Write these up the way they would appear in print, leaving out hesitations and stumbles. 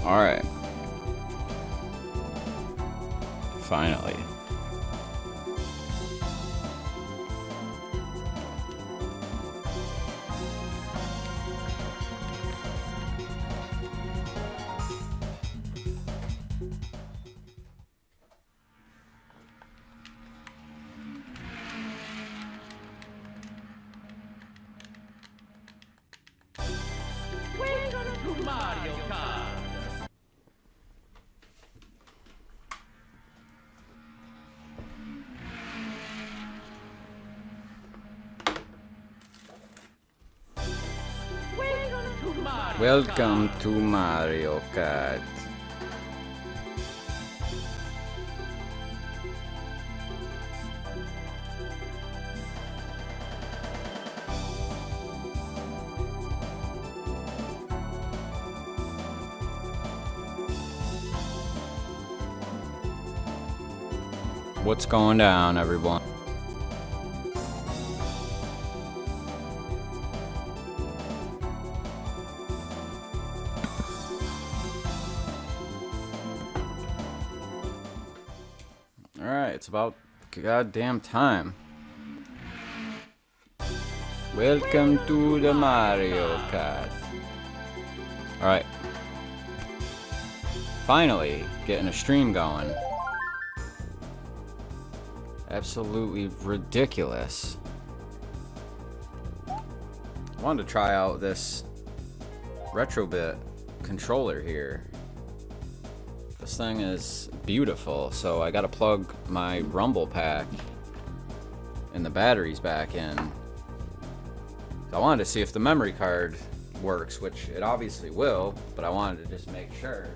Alright. Finally. Welcome to Mario Kart. Welcome to Mario Kart. What's going down, everyone? Alright, it's about goddamn time. Welcome to the Mario Kart. Alright. Finally, getting a stream going. Absolutely ridiculous. I wanted to try out this Retrobit controller here. This thing is beautiful, so I gotta plug my Rumble pack and the batteries back in. I wanted to see if the memory card works, which it obviously will, but I wanted to just make sure.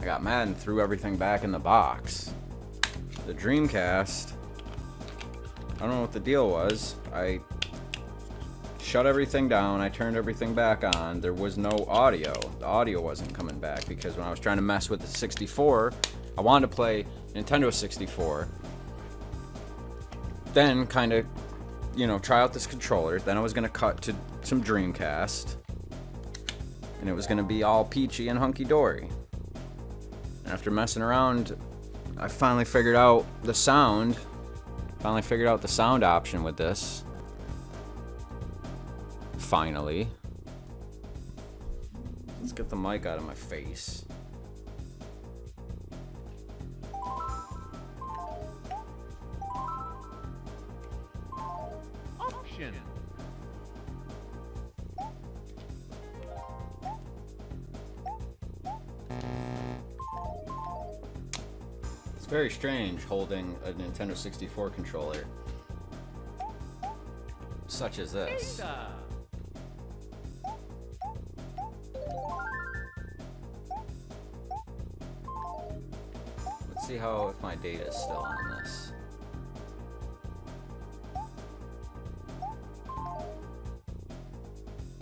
I got mad and threw everything back in the box. The Dreamcast, I don't know what the deal was. I shut everything down, I turned everything back on. There was no audio. The audio wasn't coming back because when I was trying to mess with the 64, I wanted to play Nintendo 64. Then kind of, you know, try out this controller. Then I was going to cut to some Dreamcast. And it was going to be all peachy and hunky-dory. After messing around, I finally figured out the sound. Finally figured out the sound option with this. Finally. Let's get the mic out of my face. Option. It's very strange holding a Nintendo 64 controller such as this. Data. Let's see how if my data is still on this.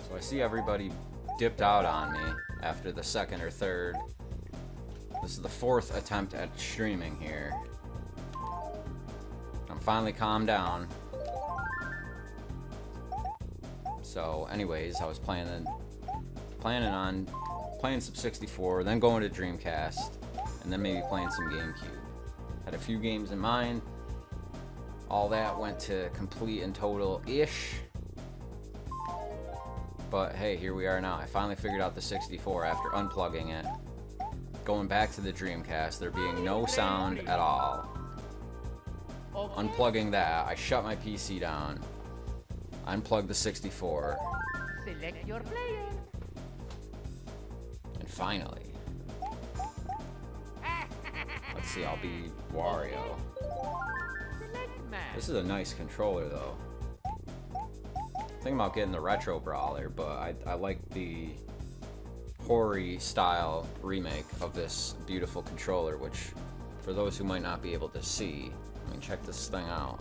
So I see everybody dipped out on me after the second or third. This is the fourth attempt at streaming here. I'm finally calmed down. So anyways, I was planning on playing some 64, then going to Dreamcast, and then maybe playing some GameCube. Had a few games in mind. All that went to complete and total-ish. But hey, here we are now. I finally figured out the 64 after unplugging it. Going back to the Dreamcast, there being no sound at all. Unplugging that, I shut my PC down. Unplugged the 64. Select your player. And finally. Let's see, I'll be Wario. Select match. This is a nice controller though. Thinking about getting the Retro Brawler, but I like the Hori style remake of this beautiful controller, which for those who might not be able to see, I mean, check this thing out.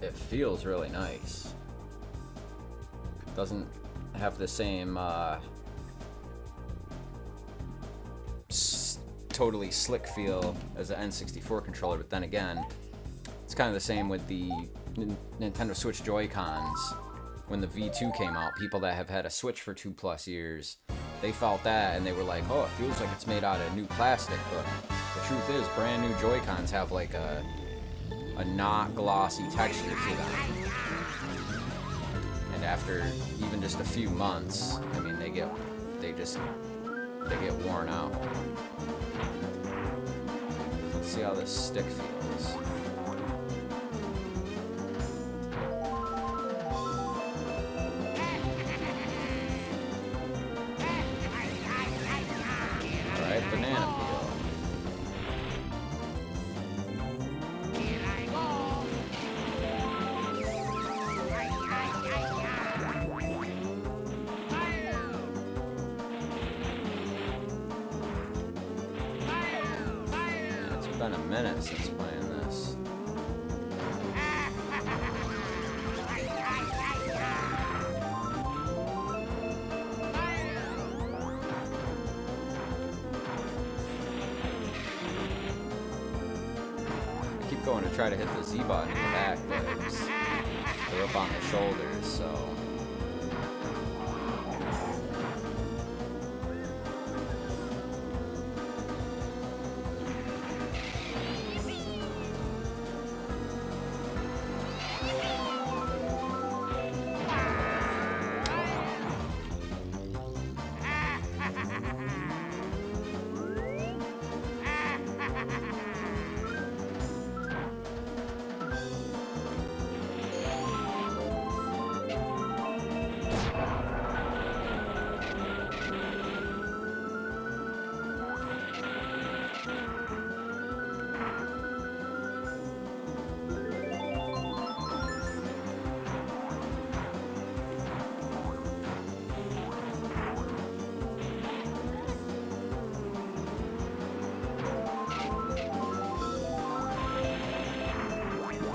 It feels really nice. Doesn't have the same totally slick feel as an N64 controller, but then again, it's kind of the same with the Nintendo Switch Joy-Cons. When the V2 came out, people that have had a Switch for 2+ years, they felt that and they were like, oh, it feels like it's made out of new plastic, but the truth is, brand new Joy-Cons have like a not glossy texture to them. And after even just a few months, I mean, they get worn out. Let's see how this stick feels. Alright, banana peel. It's been a minute since playing this. I keep going to try to hit the Z button in the back, but they're up on the shoulders, so.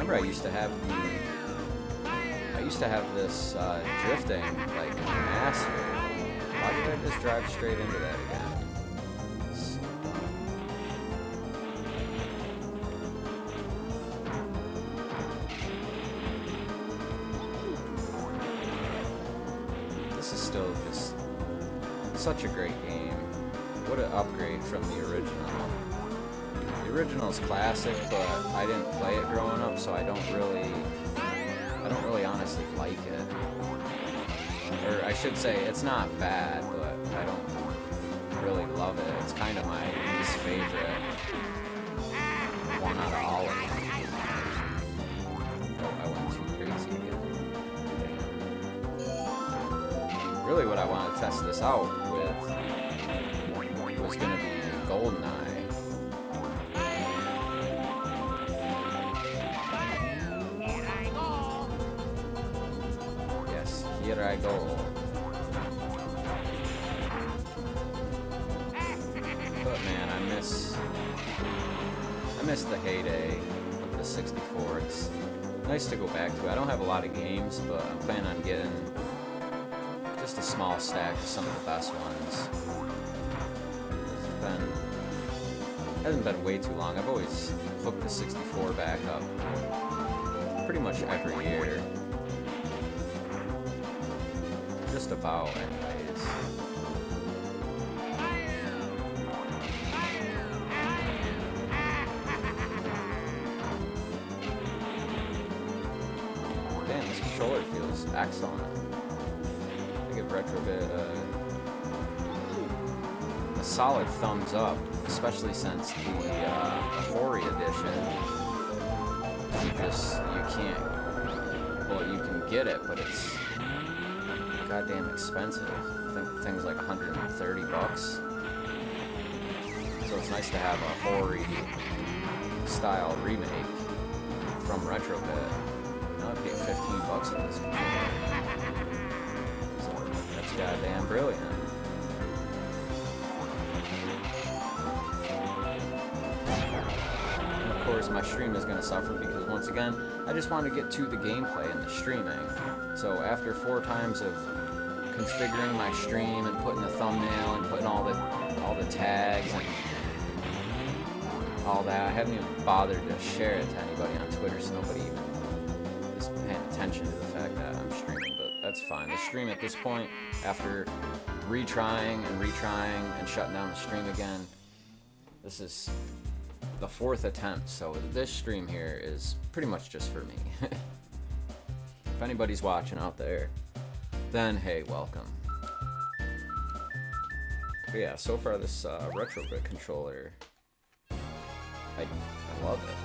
I used to have this drifting like master. Why did I just drive straight into that again? This is still just such a great game. What an upgrade from the original. The original's classic, but I didn't play it growing up, so I don't really honestly like it. Or I should say, it's not bad, but I don't really love it. It's kind of my least favorite one out of all of them. Oh, I went too crazy again. Damn. Really what I want to test this out with was going to be Goldeneye. Here I go. But man, I miss the heyday of the 64. It's nice to go back to. I don't have a lot of games, but I'm planning on getting just a small stack of some of the best ones. Hasn't been way too long. I've always hooked the 64 back up pretty much every year. Just about, anyways. Damn, this controller feels excellent. I give Retrobit a solid thumbs up, especially since the Hori edition. You can't. Well, you can get it, but it's goddamn expensive. I think the thing's like $130. So it's nice to have a Hori style remake from Retrobit. Now I paid $15 for this controller. So that's goddamn brilliant. And of course my stream is gonna suffer because once again, I just want to get to the gameplay and the streaming. So after 4 times of configuring my stream and putting the thumbnail and putting all the tags and all that. I haven't even bothered to share it to anybody on Twitter, so nobody even is paying attention to the fact that I'm streaming, but that's fine. The stream at this point, after retrying and shutting down the stream again, this is the 4th attempt, so this stream here is pretty much just for me. If anybody's watching out there, then hey, welcome. But yeah, so far this Retrobit controller, I love it.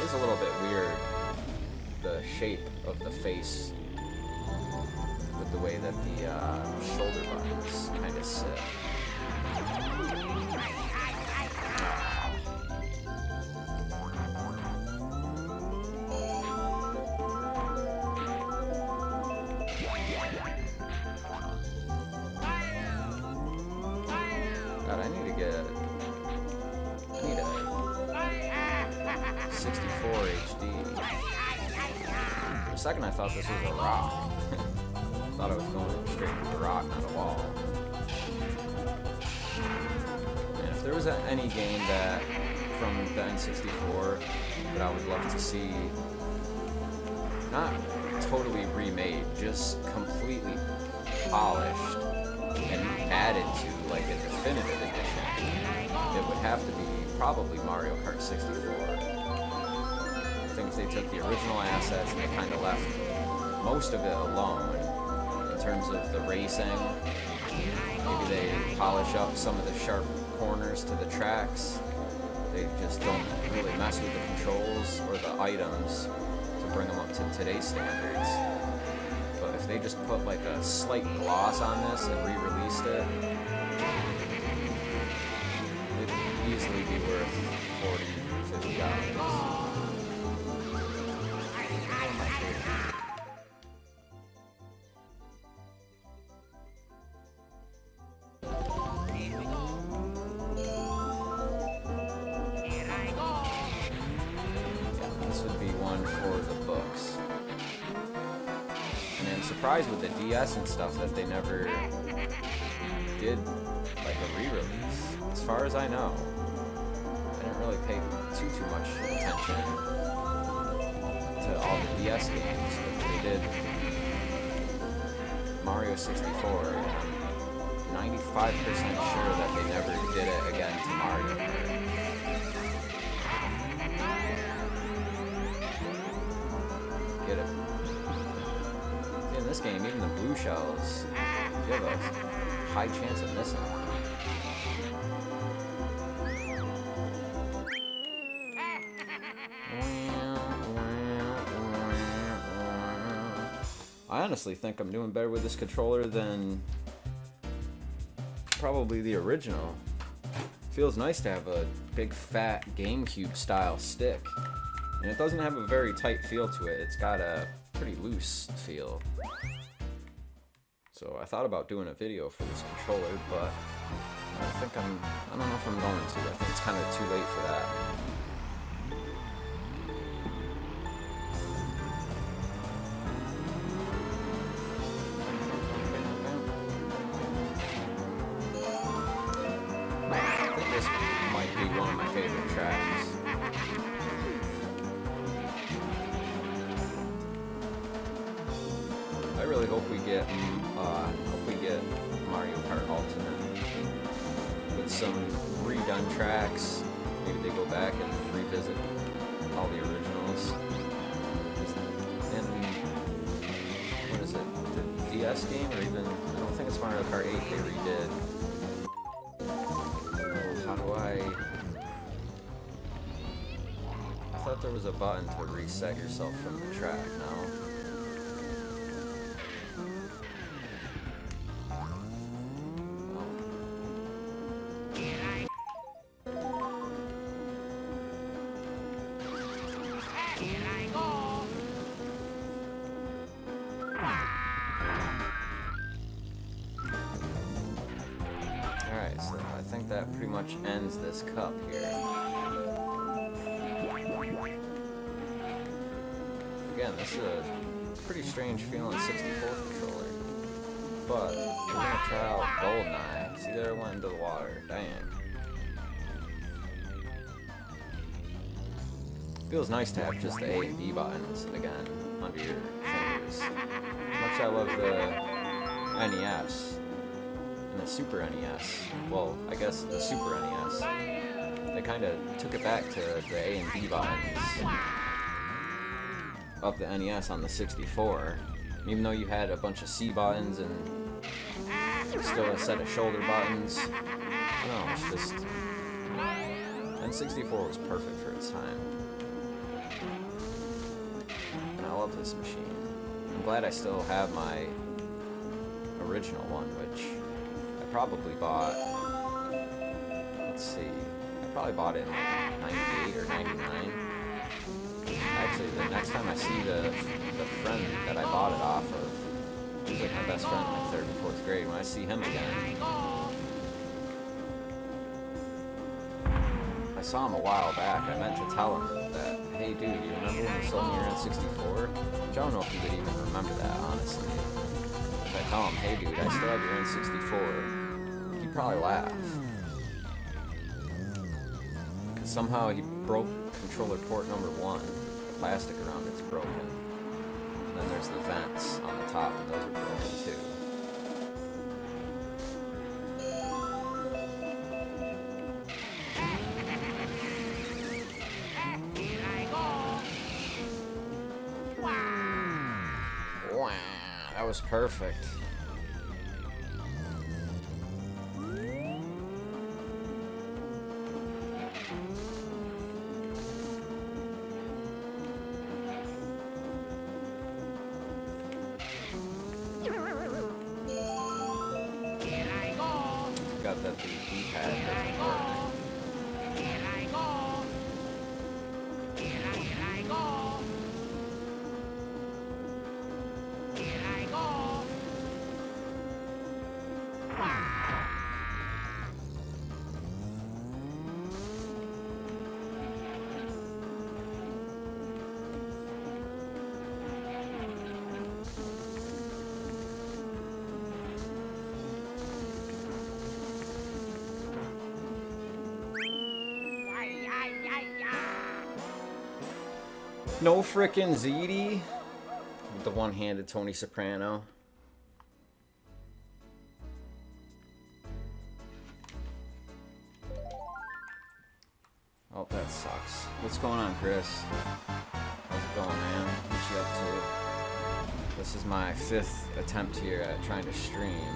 It's a little bit weird, the shape of the face with the way that the shoulder buttons kind of sit. God, I need a 64 HD. For a second I thought this was a rock. Thought I was going straight to the rock, not a wall. And if there was any game that from the N64 that I would love to see, not totally remade, just completely polished and added to like a definitive edition, it would have to be probably Mario Kart 64. I think if they took the original assets and they kind of left most of it alone in terms of the racing, maybe they polish up some of the sharp corners to the tracks, they just don't really mess with the controls or the items to bring them up to today's standards. But if they just put like a slight gloss on this and re-released it, it'd easily be worth $40, $50. This would be one for the books. And I'm surprised with the DS and stuff that they never did like a re-release. As far as I know, I didn't really pay too much attention to all the DS games, but they did Mario 64, and I'm 95% sure that they never did it again to Mario Kart. Get it. In this game, even the blue shells, you have a high chance of missing. I honestly think I'm doing better with this controller than probably the original. Feels nice to have a big fat GameCube style stick. And it doesn't have a very tight feel to it. It's got a pretty loose feel. So I thought about doing a video for this controller, but I don't know if I'm going to. I think it's kind of too late for that. I think this might be one of my favorite tracks. I really hope we get Mario Kart Ultimate with some redone tracks. Maybe they go back and revisit all the originals. And what is it? The DS game, or even I don't think it's Mario Kart 8 they redid. How do I thought there was a button to reset yourself from the track. No. Alright, so I think that pretty much ends this cup here. Again, this is a Pretty strange feeling 64 controller. But we're gonna try out Goldeneye. See there, it went into the water. Dang. Feels nice to have just the A and B buttons again under your fingers. Much I love the NES and the Super NES. Well, I guess the Super NES. They kind of took it back to the A and B buttons of the NES on the 64. Even though you had a bunch of C buttons and still a set of shoulder buttons. I don't know, it's just... N64 was perfect for its time. And I love this machine. I'm glad I still have my original one, which I probably bought... Let's see... I probably bought it in like 98 or 99. Actually, the next time I see the friend that I bought it off of, he's like my best friend in like 3rd and 4th grade, when I see him again, I saw him a while back. I meant to tell him that, hey dude, you remember when you sold me your N64? Which I don't know if he would even remember that, honestly. If I tell him, hey dude, I still have your N64, he'd probably laugh. Because somehow he broke controller port number 1. Plastic around it's broken. And then there's the vents on the top, and those are broken too. Wow, that was perfect. Forgot that the D-pad doesn't work. No frickin' ZD. The one-handed Tony Soprano. Oh, that sucks. What's going on, Chris? How's it going, man? What you up to? This is my 5th attempt here at trying to stream.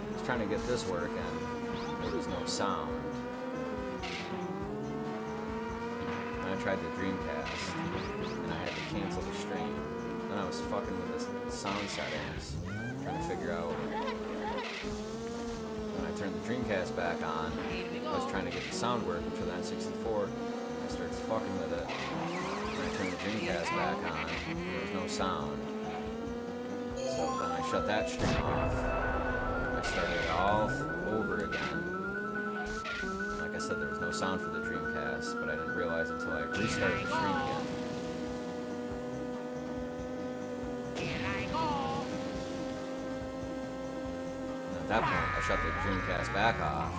I was trying to get this working. There was no sound. I tried the Dreamcast, and I had to cancel the stream. Then I was fucking with the sound settings, trying to figure out. When I turned the Dreamcast back on, I was trying to get the sound working for the N64. I started fucking with it. When I turned the Dreamcast back on, there was no sound. So then I shut that stream off. I started it all over again. Like I said, there was no sound for the Dreamcast, but I didn't realize until I restarted the stream again. And at that point, I shut the Dreamcast back off.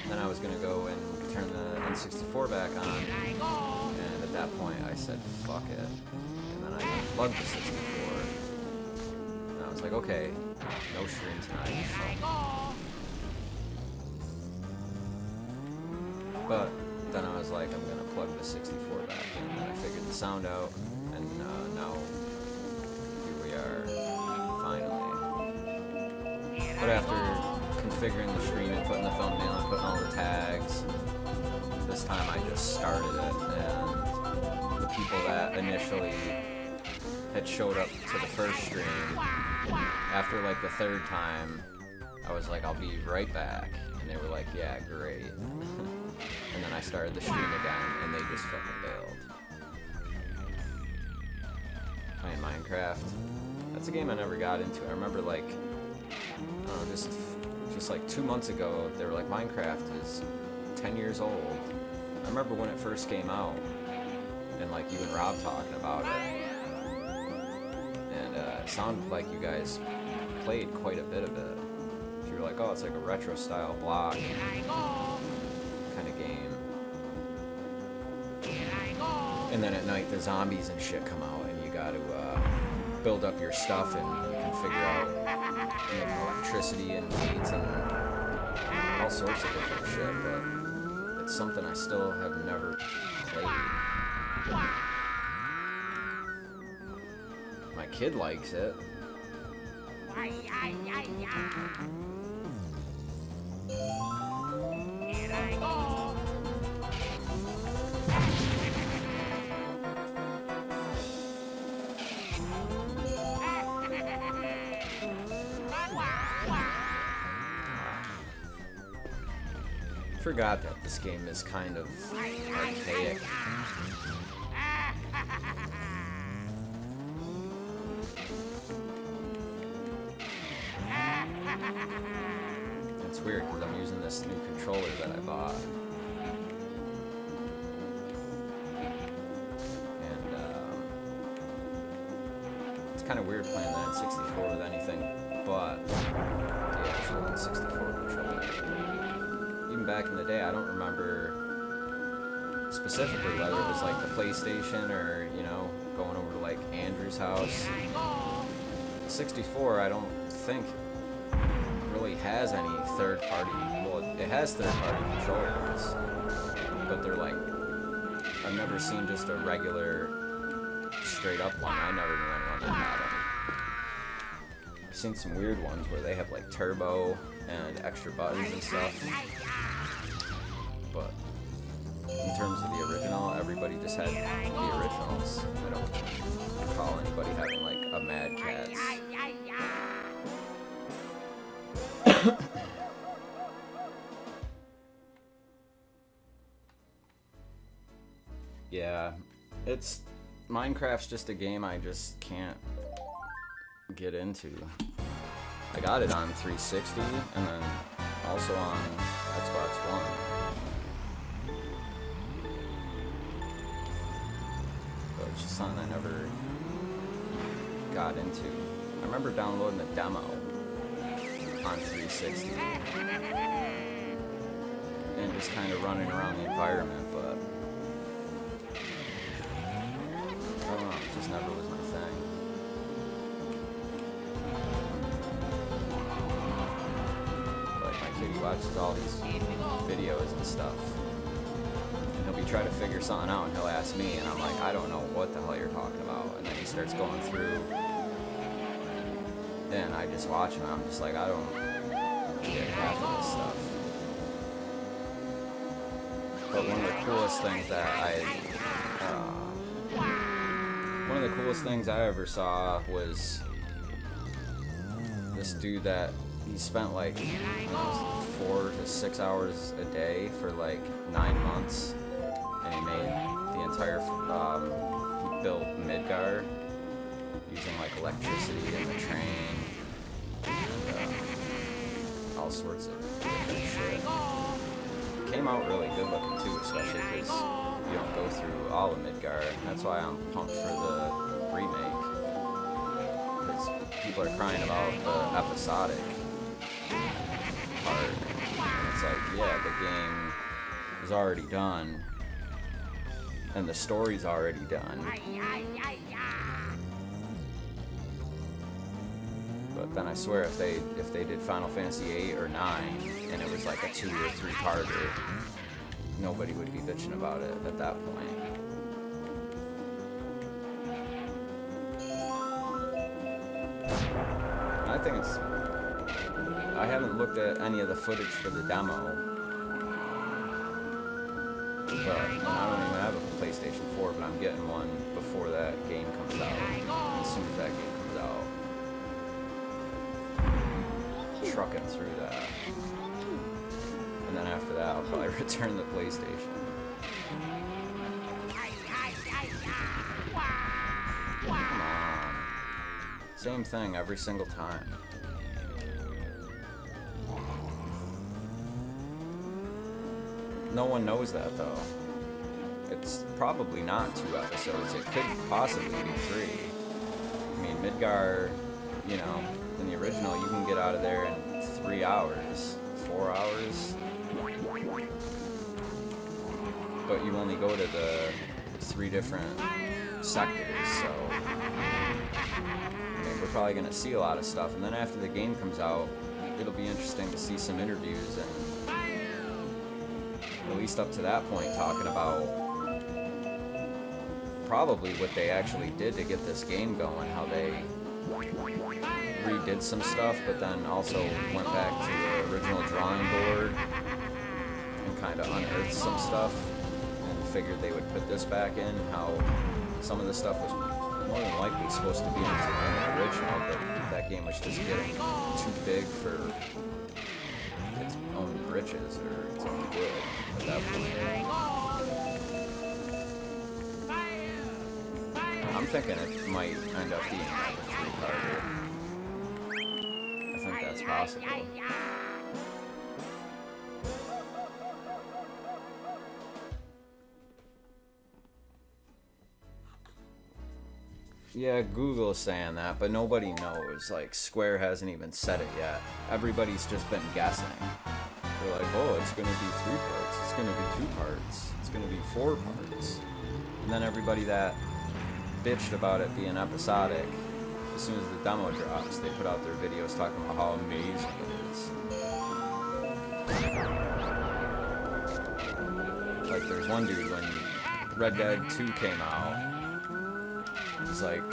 Then I was going to go and turn the N64 back on, and at that point I said, fuck it. And then I unplugged the 64. And I was like, okay, no stream tonight. But then I was like, I'm gonna plug the 64 back in, and then I figured the sound out, and now here we are, finally. But after configuring the stream and putting the thumbnail and putting all the tags, this time I just started it, and the people that initially had showed up to the first stream, after like the 3rd time, I was like, I'll be right back, and they were like, yeah, great. And then I started the stream again, and they just fucking bailed. Playing Minecraft. That's a game I never got into. I remember like just like 2 months ago, they were like, Minecraft is 10 years old. I remember when it first came out, and like you and Rob talking about it, and it sounded like you guys played quite a bit of it. You were like, oh, it's like a retro style block kind of game. And then at night the zombies and shit come out, and you got to build up your stuff, and you can figure out making electricity and gates and all sorts of different shit. But it's something I still have never played. My kid likes it. Here I go. Forgot that this game is kind of archaic. It's weird because I'm using this new controller that I bought. And it's kind of weird playing the N64 with anything but the actual N64 controller. Even back in the day, I don't remember specifically whether it was like the PlayStation or, you know, going over to like Andrew's house. 64, I don't think really has any third-party. Well, it has third-party controllers, but they're like, I've never seen just a regular straight-up one. I never knew anyone that had them. I've seen some weird ones where they have like turbo and extra buttons and stuff. But in terms of the original, everybody just had the originals. I don't recall anybody having like a Mad Catz. Yeah, Minecraft's just a game I just can't get into. I got it on 360 and then also on Xbox One. But it's just something I never got into. I remember downloading the demo on 360 and just kind of running around the environment, but I don't know, it just never was my thing. Like my kid, he watches all these videos and stuff. And he'll be trying to figure something out and he'll ask me and I'm like, I don't know what the hell you're talking about. And then he starts going through and I just watch him and I'm just like, I don't get half of this stuff. But one of the coolest things I ever saw was this dude that he spent like 4 to 6 hours a day for like 9 months, and he made the entire he built Midgar using like electricity and the train and all sorts of different shit. Came out really good looking too, especially because you don't go through all of Midgar. That's why I'm pumped for the remake. Because people are crying about the episodic part. And it's like, yeah, the game is already done. And the story's already done. But then I swear if they did Final Fantasy 8 or 9 and it was like a 2 or 3 parter, nobody would be bitching about it at that point. I think it's... I haven't looked at any of the footage for the demo. But I don't even have a PlayStation 4, but I'm getting one before that game comes out. As soon as that game comes out. Trucking through that. And then after that, I'll probably return the PlayStation. Come on. Same thing every single time. No one knows that though. It's probably not 2 episodes. It could possibly be 3. I mean, Midgar, you know, in the original, you can get out of there in 3 hours, 4 hours. But you only go to the 3 different sectors, so I mean, we're probably gonna see a lot of stuff. And then after the game comes out, it'll be interesting to see some interviews and at least up to that point talking about probably what they actually did to get this game going, how they redid some stuff, but then also went back to the original drawing board and kind of unearthed some stuff and figured they would put this back in, and how some of the stuff was more than likely supposed to be in the original, but that game was just getting too big for its own britches or its own good at that point. I'm thinking it might end up being like a 3-parter. I think that's possible. Yeah, Google's saying that, but nobody knows. Like, Square hasn't even said it yet. Everybody's just been guessing. They're like, oh, it's gonna be 3 parts, it's gonna be 2 parts, it's gonna be 4 parts. And then everybody that bitched about it being episodic, as soon as the demo drops, they put out their videos talking about how amazing it is. Like, there's one dude, when Red Dead 2 came out, he's like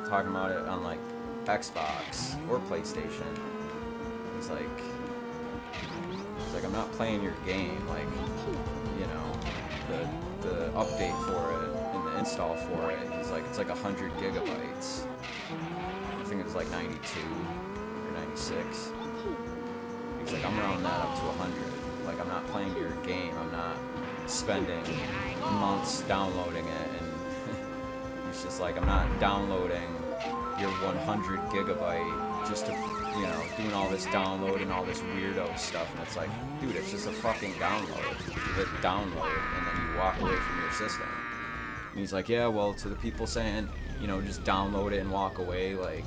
talking about it on like Xbox or PlayStation. He's like, I'm not playing your game. Like, you know, the update for it and the install for it. He's like, it's like 100 gigabytes. I think it was like 92 or 96. He's like, I'm rounding that up to 100. Like, I'm not playing your game. I'm not spending months downloading it, and it's just like, I'm not downloading your 100 gigabyte just to, you know, doing all this download and all this weirdo stuff. And it's like, dude, it's just a fucking download. You hit download and then you walk away from your system. And he's like, yeah, well, to the people saying, you know, just download it and walk away, like,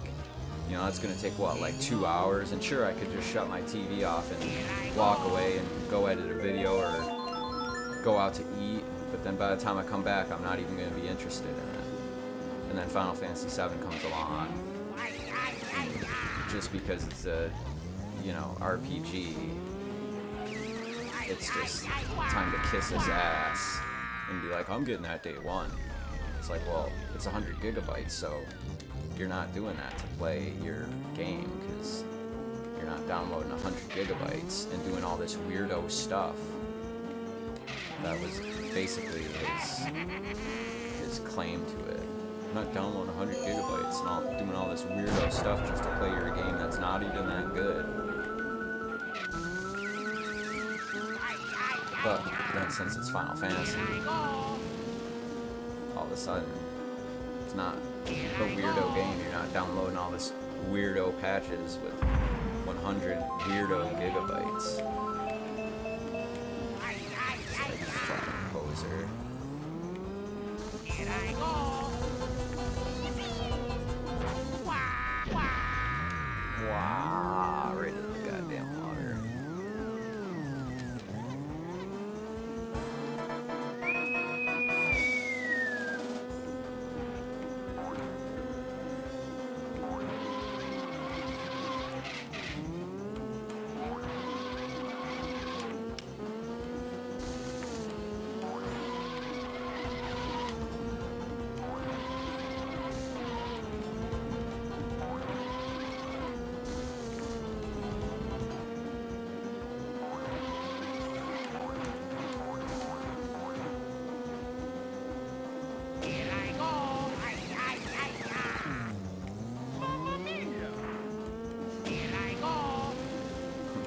you know, that's gonna take what, like 2 hours? And sure, I could just shut my TV off and walk away and go edit a video or go out to eat, but then by the time I come back, I'm not even gonna be interested in it. And then Final Fantasy VII comes along, just because it's a, you know, RPG, it's just time to kiss his ass and be like, I'm getting that day one. It's like, well, it's 100 gigabytes, so you're not doing that to play your game, because you're not downloading 100 gigabytes and doing all this weirdo stuff. That was basically his claim to it. I'm not downloading 100 gigabytes and all, doing all this weirdo stuff just to play your game that's not even that good. But then since it's Final Fantasy, all of a sudden, it's not a weirdo game. You're not downloading all this weirdo patches with 100 weirdo gigabytes. It's like, fucking poser. Wow, right in the goddamn water.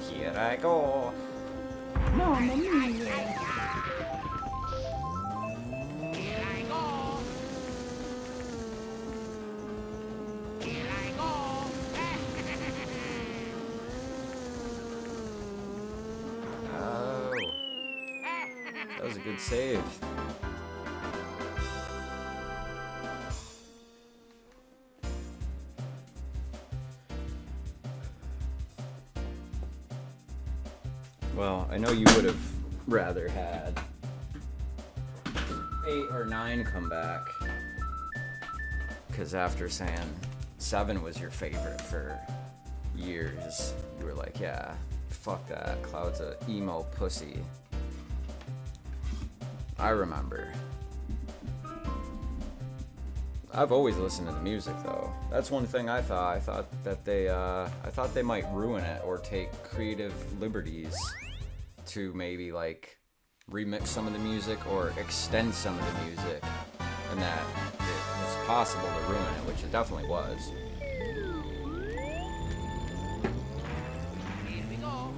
Here I go. Mamma mia. Oh. a good save. Well, I know you would have rather had 8 or 9 come back. Because after saying 7 was your favorite for years, you were like, yeah, fuck that. Cloud's a emo pussy. I remember. I've always listened to the music though. That's one thing I thought. I thought they might ruin it or take creative liberties to maybe like remix some of the music or extend some of the music, and that it was possible to ruin it, which it definitely was.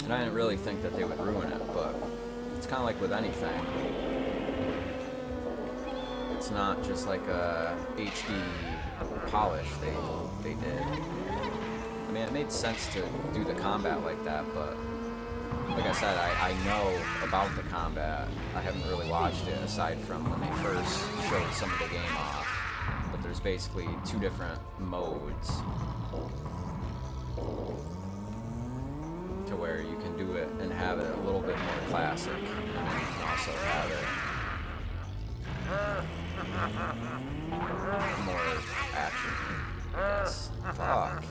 And I didn't really think that they would ruin it, but it's kind of like with anything. It's not just like a HD polish they did. I mean, it made sense to do the combat like that, but like I said, I know about the combat. I haven't really watched it aside from when they first showed some of the game off. But there's basically 2 different modes to where you can do it and have it a little bit more classic, and then you can also have it more action, I guess. Fuck.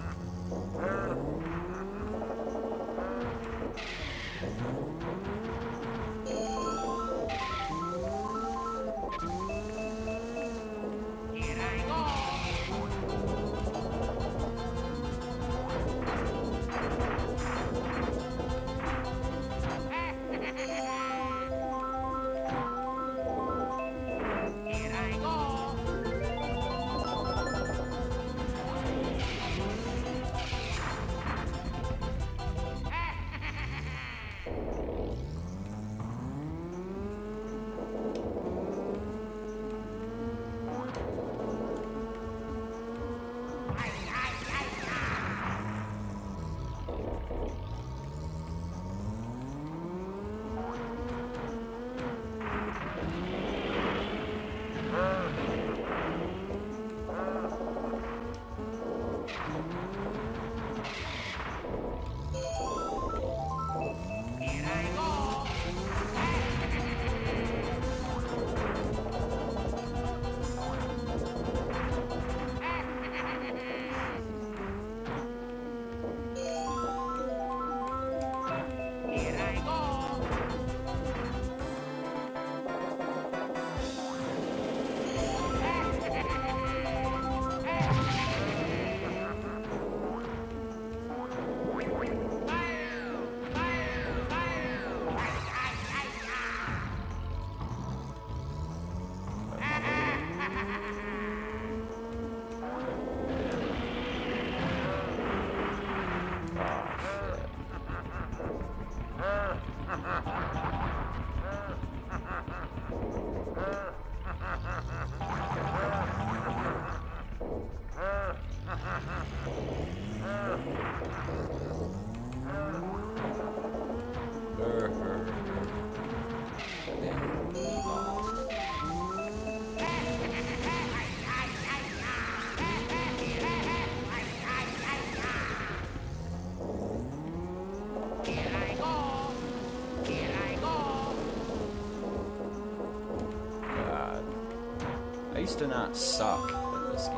I used to not suck at this game,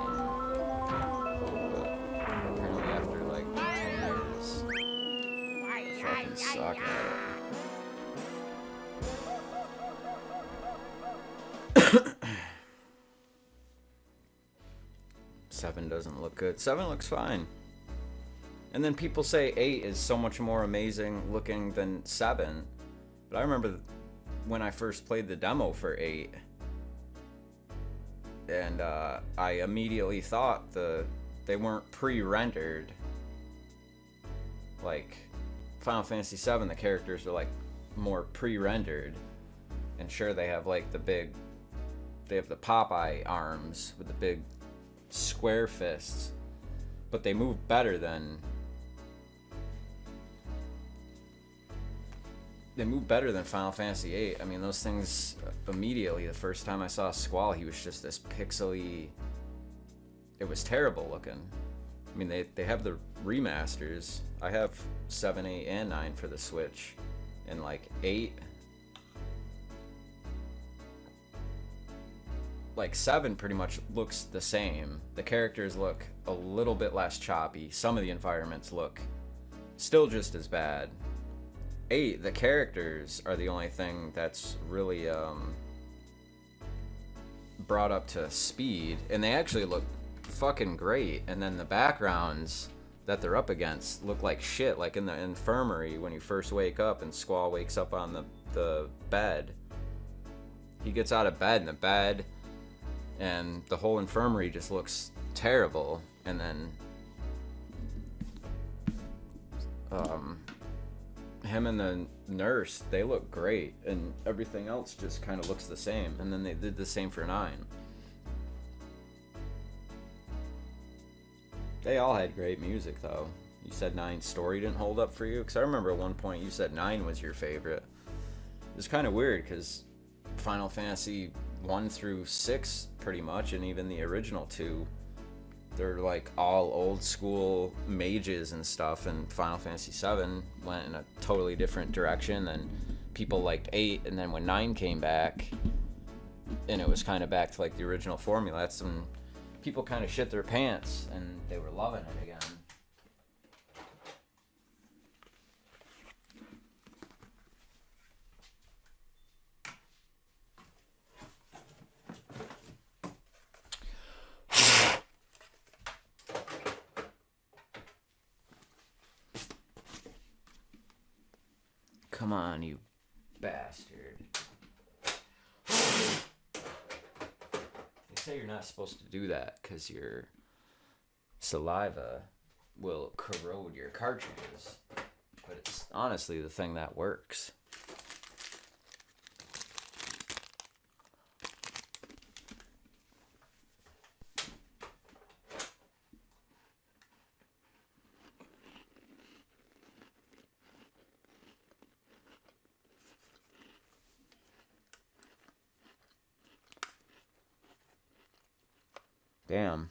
but apparently after like 10 years, I fucking suck at it. 7 doesn't look good. 7 looks fine. And then people say 8 is so much more amazing looking than 7. But I remember when I first played the demo for 8, and I immediately thought they weren't pre-rendered. Like Final Fantasy VII, the characters are like more pre-rendered, and sure they have like they have the Popeye arms with the big square fists, but they move better than. They move better than 7 did. Like, I remember when I first played the demo for 8, and I immediately thought they weren't pre-rendered. Like Final Fantasy VII, the characters are like more pre-rendered, and sure they have like the big square fists, but they move better than. they move better than Final Fantasy VIII. I mean, those things immediately. The first time I saw Squall, he was just this pixely. It was terrible looking. I mean, they have the remasters. I have 7, 8, and 9 for the Switch, and like 8. Like 7 pretty much looks the same. The characters look a little bit less choppy. Some of the environments look still just as bad. 8, the characters are the only thing that's really brought up to speed, and they actually look fucking great. And then the backgrounds that they're up against look like shit, like in the infirmary when you first wake up and Squall wakes up on the bed. He gets out of bed, and the bed and the whole infirmary just looks terrible. And then him and the nurse, they look great, and everything else just kind of looks the same. And then they did the same for 9. They all had great music, though. You said 9's story didn't hold up for you? Because I remember at one point you said 9 was your favorite. It's kind of weird, because Final Fantasy 1 through 6, pretty much, and even the original 2, they're like all old school mages and stuff, and Final Fantasy 7 went in a totally different direction, and people liked 8, and then when 9 came back, and it was kind of back to like the original formula, that's when people kind of shit their pants, and they were loving it again. Come on, you bastard. They say you're not supposed to do that because your saliva will corrode your cartridges. But it's honestly the thing that works. Damn.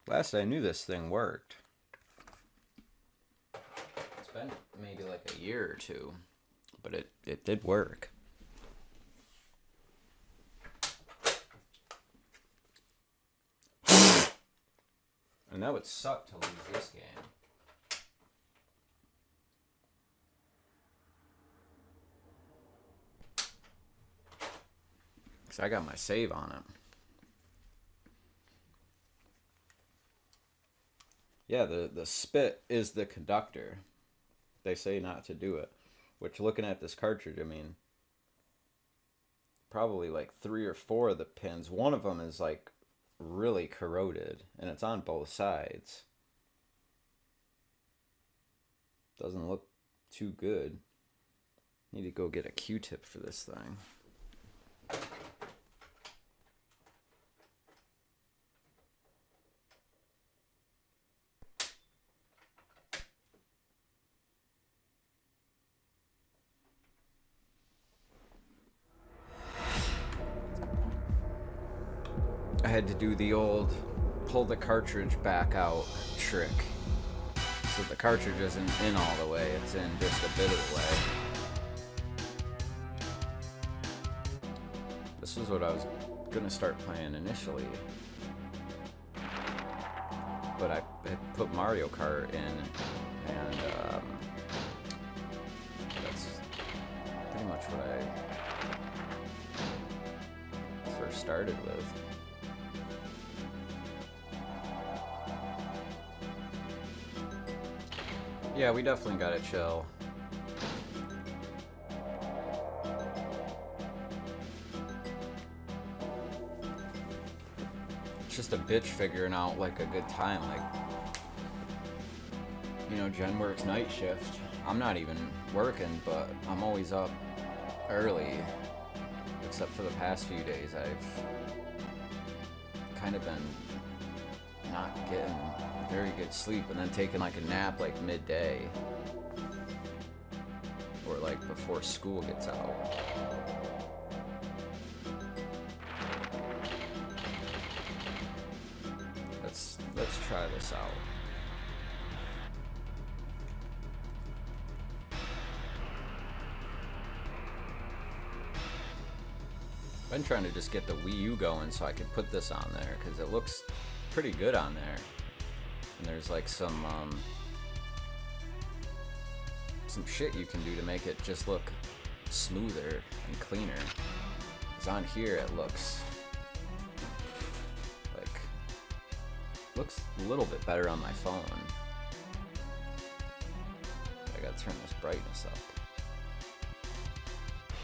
Last I knew, this thing worked. It's been maybe like a year or two, but it did work. And that would suck to lose this game. Because I got my save on it. Yeah, the spit is the conductor. They say not to do it. Which, looking at this cartridge, I mean, probably like 3 or 4 of the pins. One of them is like really corroded, and it's on both sides. Doesn't look too good. Need to go get a Q-tip for this thing. I had to do the old pull the cartridge back out trick. So the cartridge isn't in all the way, it's in just a bit of the way. This was what I was gonna start playing initially. But I had put Mario Kart in, and that's pretty much what I first started with. Yeah, we definitely gotta chill. It's just a bitch figuring out like a good time. Like, you know, Jen works night shift. I'm not even working, but I'm always up early. Except for the past few days, I've kind of been not getting very good sleep and then taking like a nap like midday. Or like before school gets out. Let's try this out. I've been trying to just get the Wii U going so I could put this on there because it looks pretty good on there. And there's like some shit you can do to make it just look smoother and cleaner. Because on here it looks a little bit better on my phone. I gotta turn this brightness up.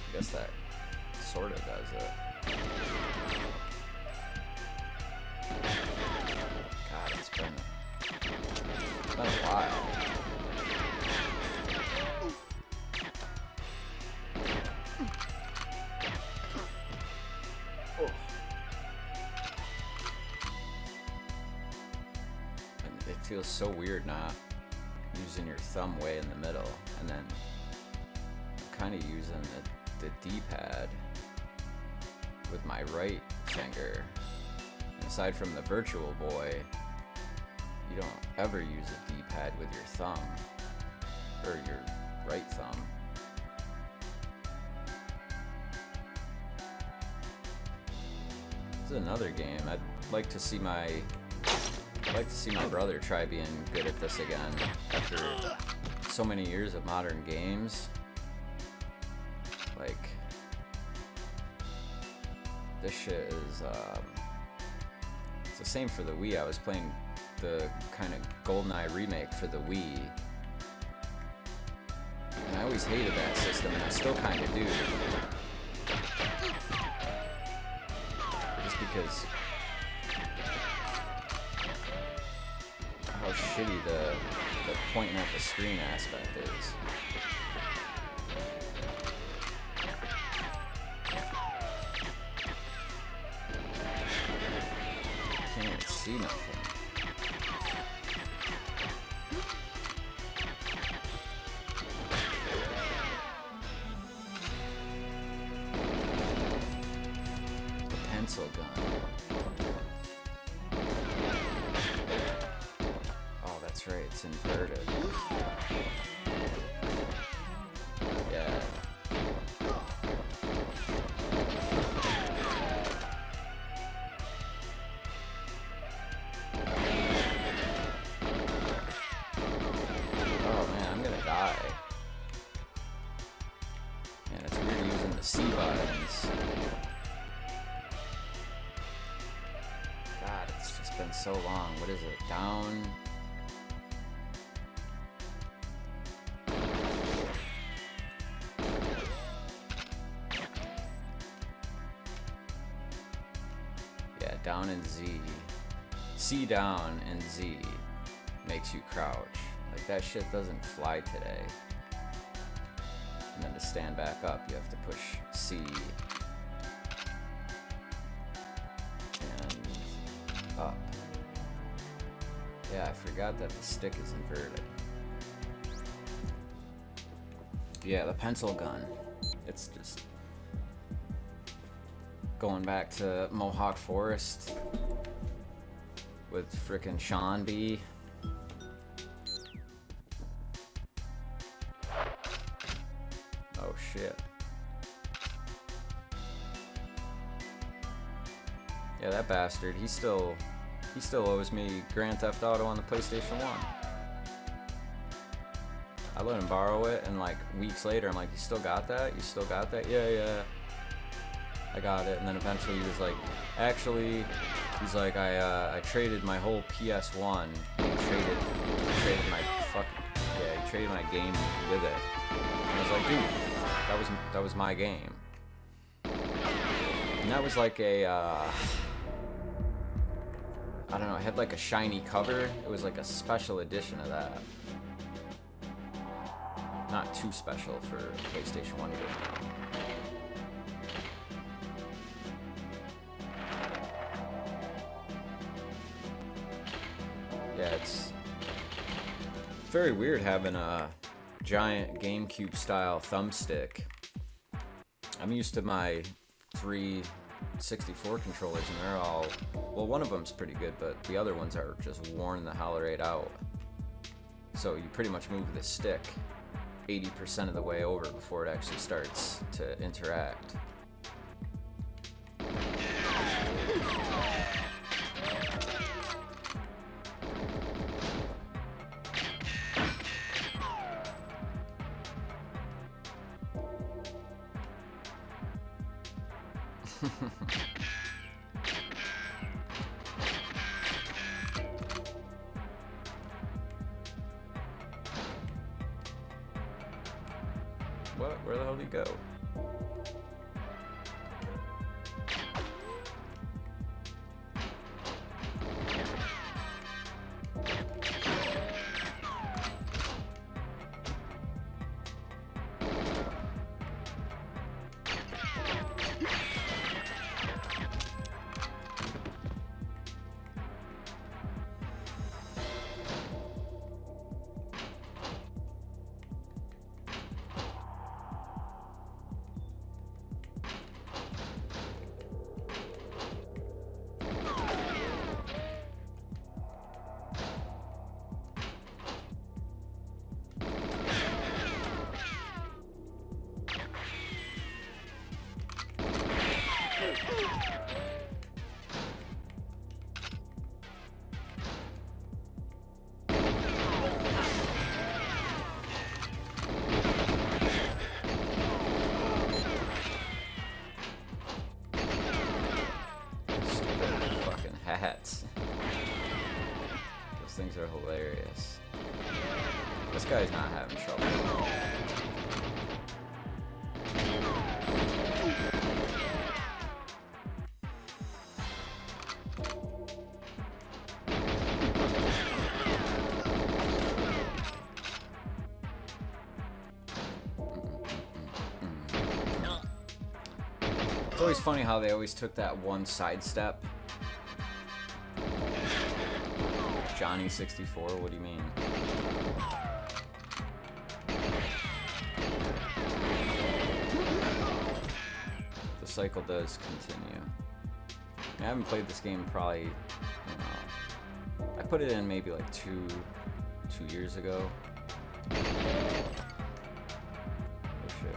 I guess that sort of does it. God, it's been a while. Oh. And it feels so weird not using your thumb way in the middle, and then kind of using the D-pad with my right finger. And aside from the Virtual Boy, you don't ever use a D-pad with your thumb, or your right thumb. This is another game. I'd like to see my brother try being good at this again after so many years of modern games. Like, this shit is, it's the same for the Wii. I was playing the kind of GoldenEye remake for the Wii, and I always hated that system, and I still kind of do. Just because how shitty the pointing at the screen aspect is. Can't even see nothing. The pencil gun. Oh, that's right, it's inverted. Yeah. And it's weird using the C buttons. God, it's just been so long. What is it? Down. Yeah, down and Z. C down and Z makes you crouch. Like, that shit doesn't fly today. And then to stand back up, you have to push C and up. Yeah, I forgot that the stick is inverted. Yeah, the pencil gun. It's just going back to Mohawk Forest with frickin' Sean B. Oh shit. Yeah, that bastard, he still owes me Grand Theft Auto on the PlayStation 1. I let him borrow it, and like weeks later I'm like, you still got that? You still got that? Yeah, I got it. And then eventually he was like, actually, he's like, I traded my whole PS1. He traded my he traded my game with it. And I was like, dude, that was my game. And that was like a I don't know, it had like a shiny cover. It was like a special edition of that. Not too special for a PlayStation 1 game. Yeah, it's very weird having a giant GameCube style thumbstick. I'm used to my 364 controllers, and they're all, well, one of them's pretty good, but the other ones are just worn the hell right out. So you pretty much move the stick 80% of the way over before it actually starts to interact. What? Where the hell did he go? Hats. Those things are hilarious. This guy's not having trouble. It's always funny how they always took that one sidestep. Johnny 64, what do you mean? The cycle does continue. I haven't played this game probably, I don't know. I put it in maybe like two years ago. Oh shit.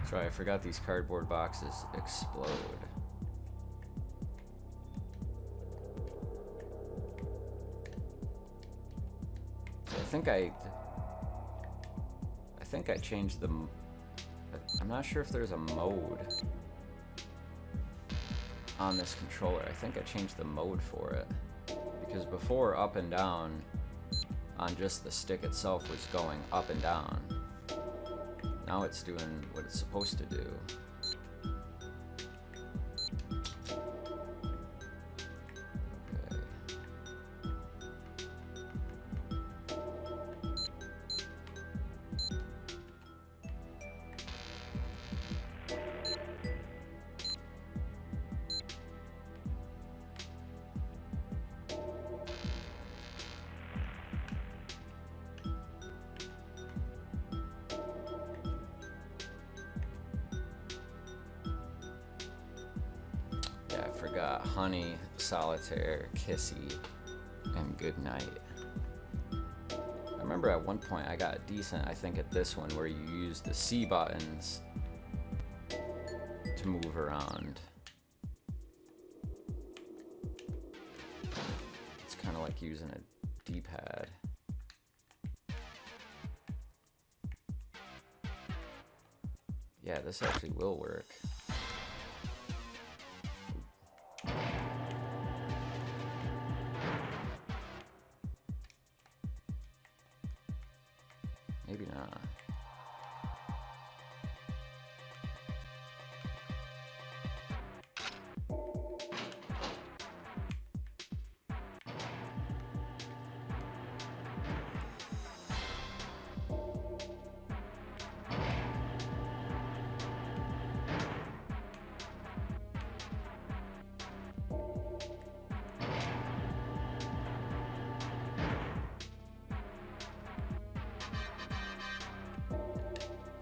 Sorry, I forgot these cardboard boxes explode. So I think I changed the. I'm not sure if there's a mode on this controller. I think I changed the mode for it because before up and down on just the stick itself was going up and down. Now it's doing what it's supposed to do. Forgot Honey, Solitaire, Kissy, and Goodnight. I remember at one point I got decent, I think, at this one where you use the C buttons to move around. It's kind of like using a D-pad. Yeah, this actually will work.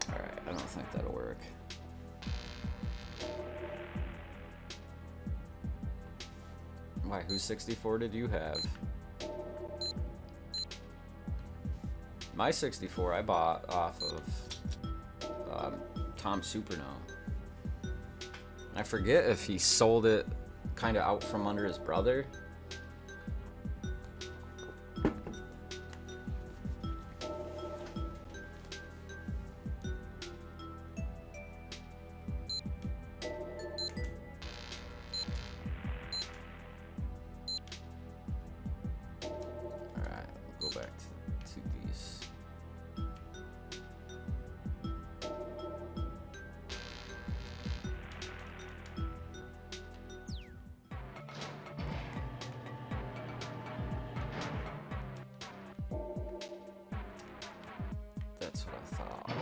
Alright, I don't think that'll work. Why, whose 64 did you have? My 64 I bought off of Tom Superno. I forget if he sold it kind of out from under his brother. Alright, we'll go back to these. That's what I thought.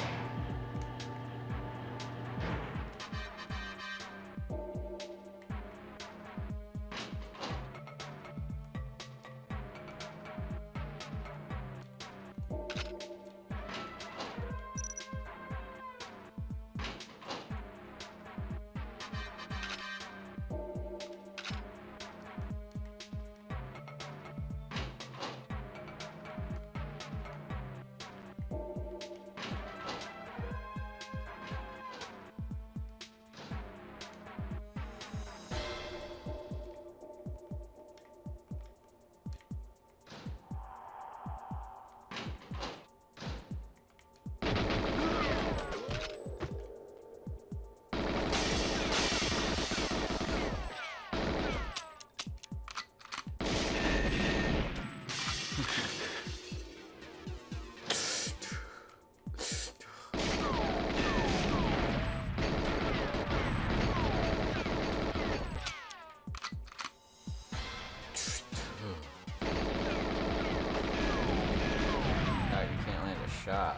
Shot.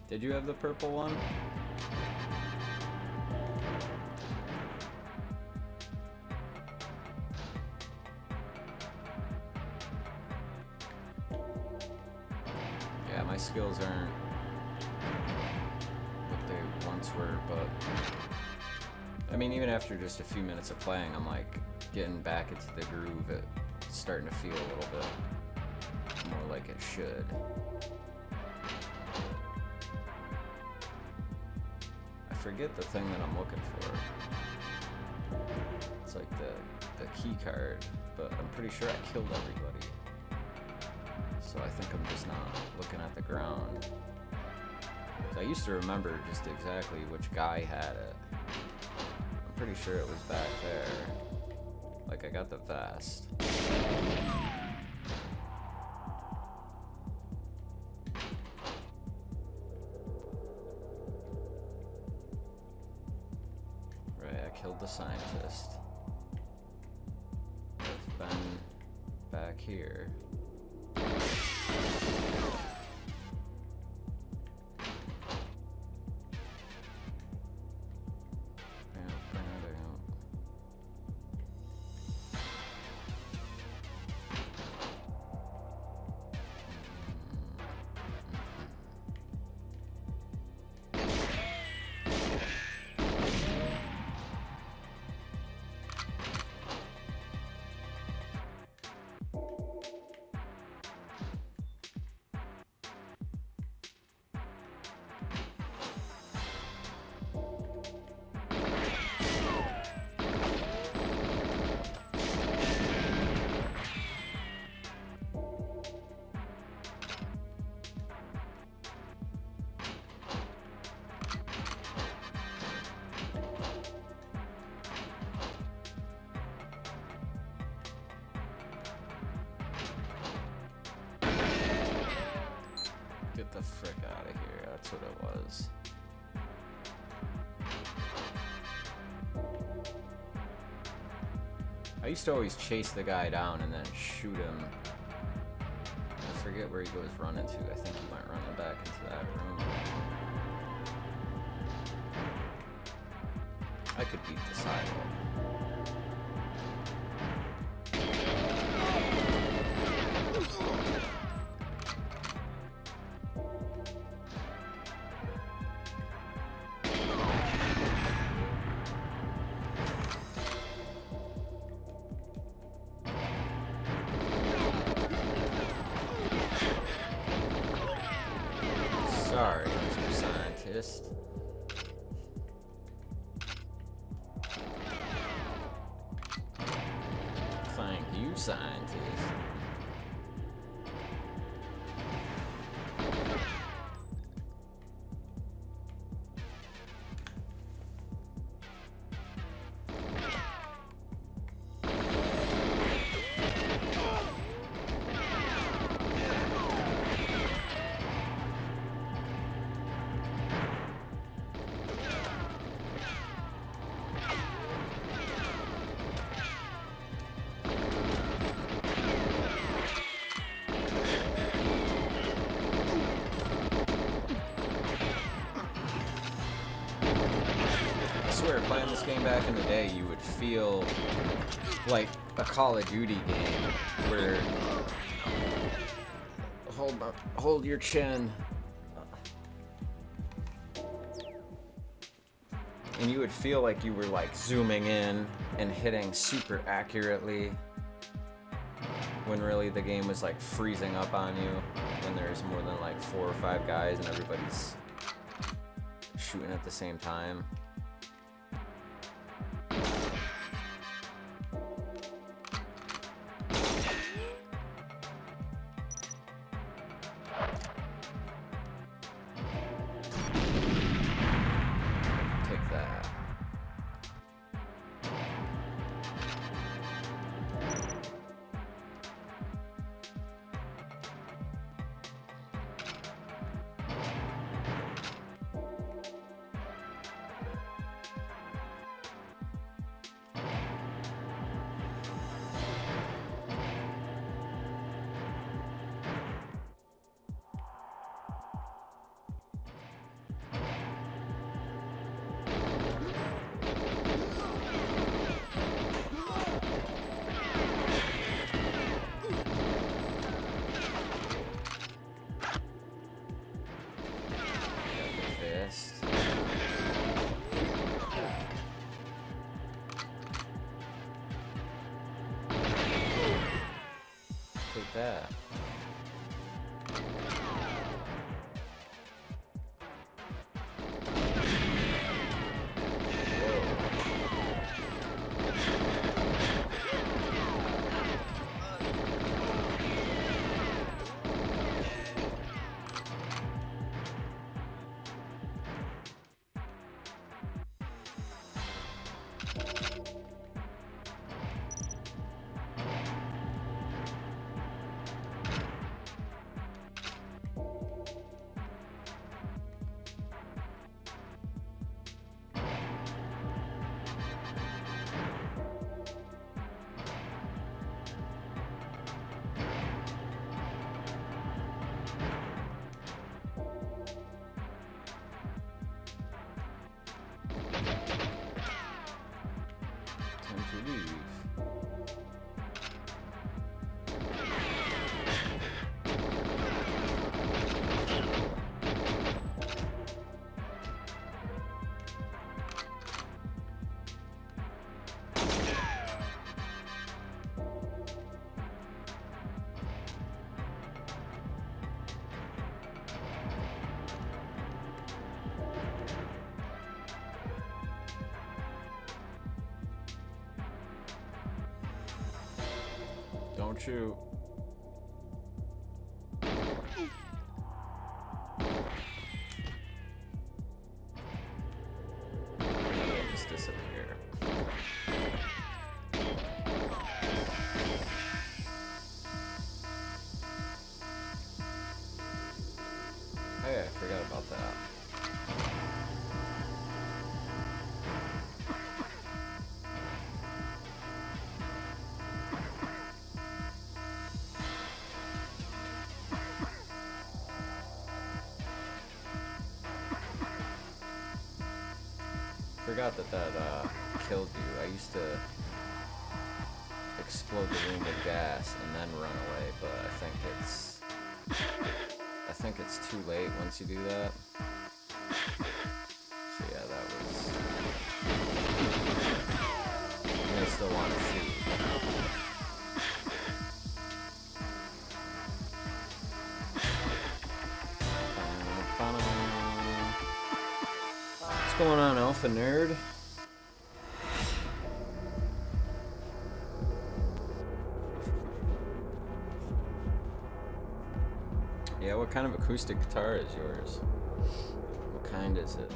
Did you have the purple one? Yeah, my skills aren't what they once were, but I mean, even after just a few minutes of playing, I'm like getting back into the groove. It's starting to feel a little bit more like it should. I forget the thing that I'm looking for. It's like the key card, but I'm pretty sure I killed everybody. So I think I'm just not looking at the ground. I used to remember just exactly which guy had it. I'm pretty sure it was back there. Like, I got the vest. Right, I killed the scientist. I've been back here. enemies. I used to always chase the guy down and then shoot him. I forget where he goes running to. I think he went running back into that room. I could beat the silo. Sorry, Mr. Scientist. Thank you, scientist. I swear, playing this game back in the day, you would feel like a Call of Duty game where hold your chin, and you would feel like you were like zooming in and hitting super accurately, when really the game was like freezing up on you when there's more than like 4 or 5 guys and everybody's shooting at the same time. Take that. Take that. Time to leave. Don't shoot. Just disappear. Hey, I forgot about that. forgot that killed you. I used to explode the room with gas and then run away, but I think it's too late once you do that. So yeah, that was. I still want to see. What's going on, Alpha Nerd? Yeah, what kind of acoustic guitar is yours? What kind is it?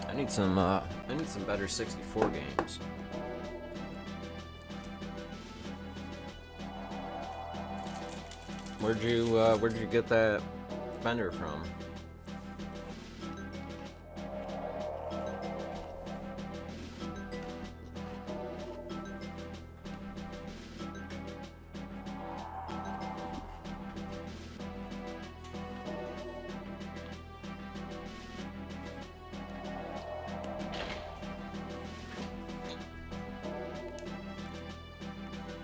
I need some better 64 games. Where'd you get that Fender from?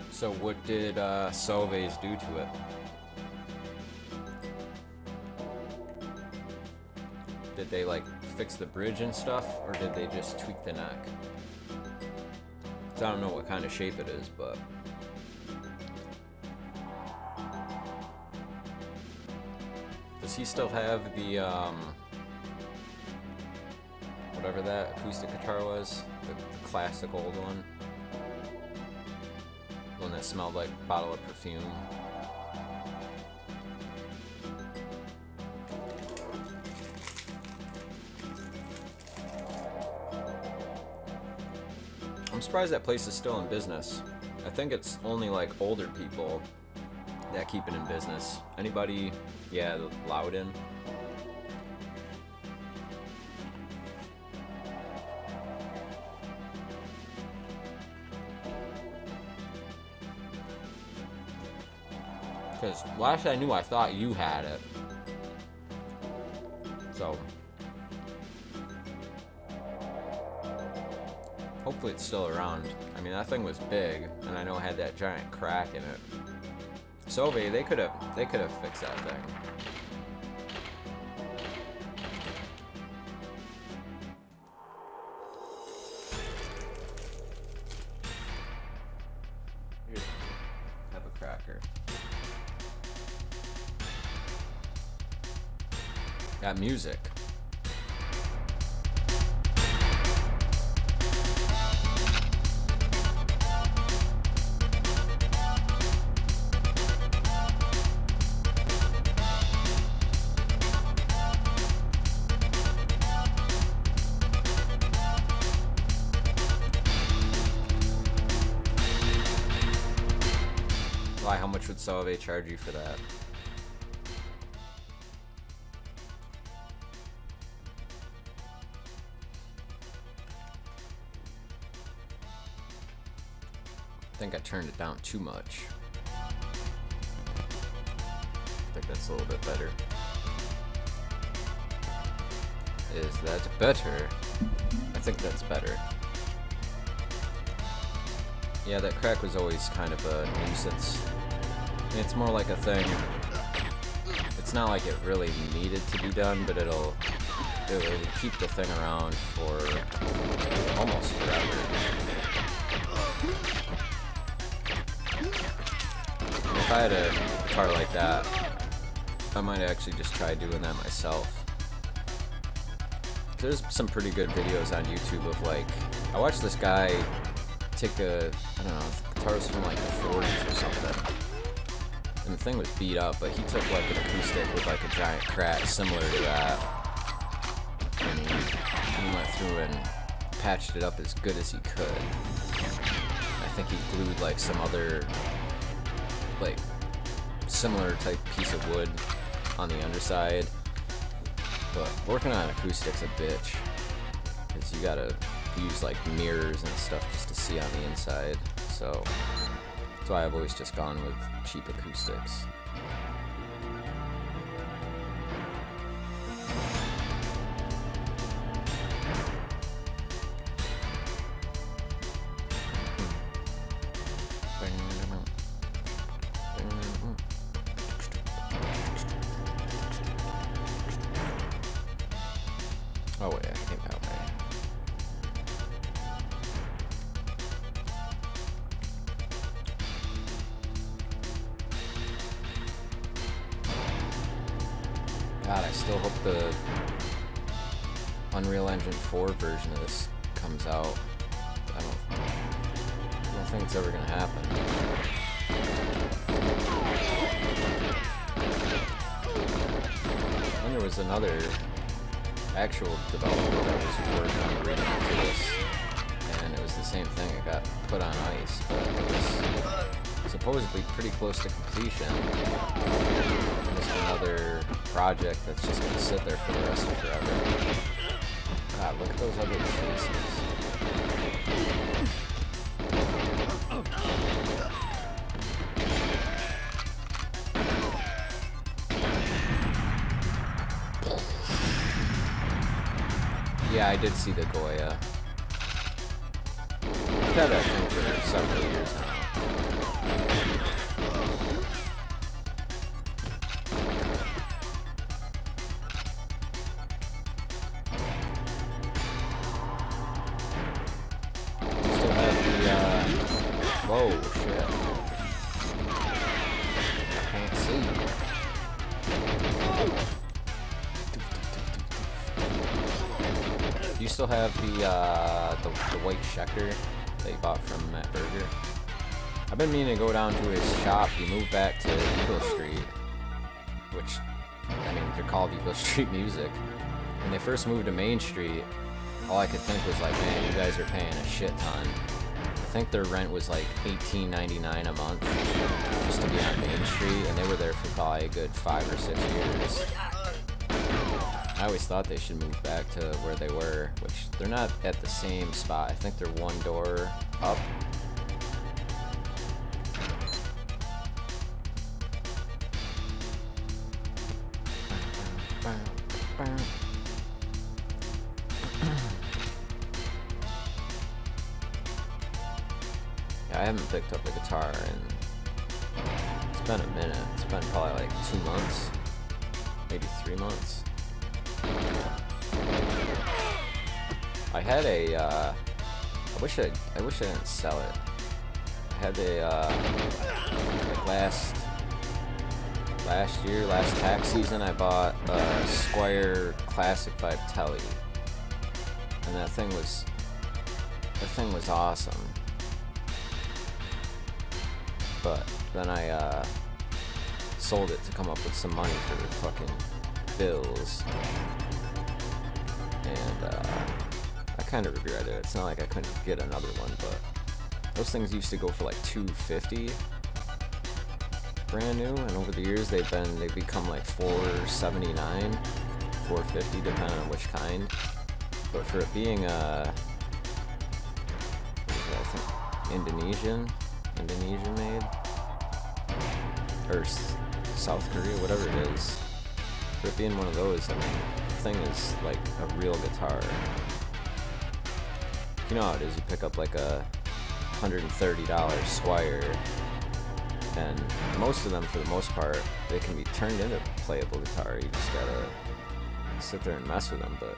So what did Solveig's do to it? Did they like fix the bridge and stuff, or did they just tweak the neck? 'Cause I don't know what kind of shape it is, but does he still have the whatever that acoustic guitar was, the classic old one? One that smelled like a bottle of perfume. I'm surprised that place is still in business. I think it's only like older people that keep it in business. Anybody, yeah, Loudon. Because last I knew, I thought you had it. So hopefully it's still around. I mean, that thing was big, and I know it had that giant crack in it. Solvay, they could have fixed that thing. Here, have a cracker. Got music. Why, how much would Solvay charge you for that? I think I turned it down too much. I think that's a little bit better. Is that better? I think that's better. Yeah, that crack was always kind of a nuisance. I mean, it's more like a thing. It's not like it really needed to be done, but it'll keep the thing around for almost forever. If I had a guitar like that, I might actually just try doing that myself. There's some pretty good videos on YouTube of like, I watched this guy take a, I don't know, the guitar's from like the 40s or something. And the thing was beat up, but he took like an acoustic with like a giant crack similar to that. And he went through and patched it up as good as he could. I think he glued like some other, like, similar type piece of wood on the underside. But working on acoustics a bitch, because you gotta use like mirrors and stuff just to see on the inside. So that's why I've always just gone with cheap acoustics. Oh wait, I came that way. God, I still hope the Unreal Engine 4 version of this comes out. I don't think it's ever gonna happen. And there was another actual developer that was working on the remake to this, and it was the same thing. It got put on ice, but it was supposedly pretty close to completion. Just another project that's just gonna sit there for the rest of forever. God, look at those ugly faces. Yeah, I did see the Goya. I've had that thing for several years now. Still have the, whoa, shit. I can't see. You still have the white Schechter that you bought from Matt Berger. I've been meaning to go down to his shop. He moved back to Eagle Street, which, I mean, they're called Eagle Street Music. When they first moved to Main Street, all I could think was like, man, you guys are paying a shit ton. I think their rent was like $18.99 a month just to be on Main Street, and they were there for probably a good 5 or 6 years. I always thought they should move back to where they were, which they're not at the same spot. I think they're one door up. Yeah, I haven't picked up a guitar in, it's been a minute. It's been probably like 2 months, maybe 3 months. I had a, I wish I didn't sell it. I had a, like last tax season, I bought a Squire Classic 5 Telly, and that thing was awesome. But then I sold it to come up with some money for the fucking bills, and I kind of regret it. It's not like I couldn't get another one, but those things used to go for like $250 brand new, and over the years they've become like $479, $450 depending on which kind. But for it being I think Indonesian made, or South Korea, whatever it is. For it being one of those, I mean, the thing is like a real guitar. You know how it is, you pick up like a $130 Squire, and most of them, for the most part, they can be turned into playable guitar. You just gotta sit there and mess with them. But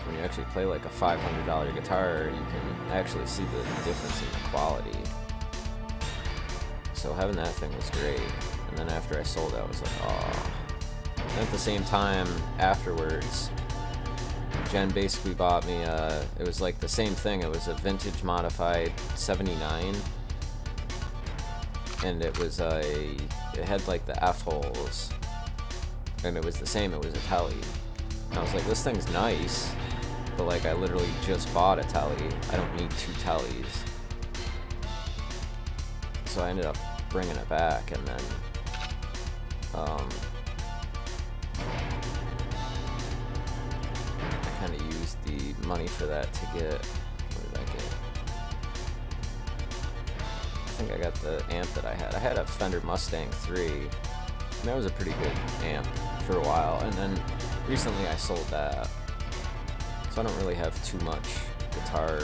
when you actually play like a $500 guitar, you can actually see the difference in the quality. So having that thing was great. And then after I sold it, I was like, oh. And at the same time, afterwards, Jen basically bought me, it was like the same thing. It was a vintage modified 79. And it was it had like the F-holes. And it was the same, it was a telly. And I was like, this thing's nice. But like, I literally just bought a telly. I don't need 2 tellies. So I ended up bringing it back, and then I kind of used the money for that to get, what did I get? I think I got the amp that I had. I had a Fender Mustang 3, and that was a pretty good amp for a while, and then recently I sold that. So I don't really have too much guitar.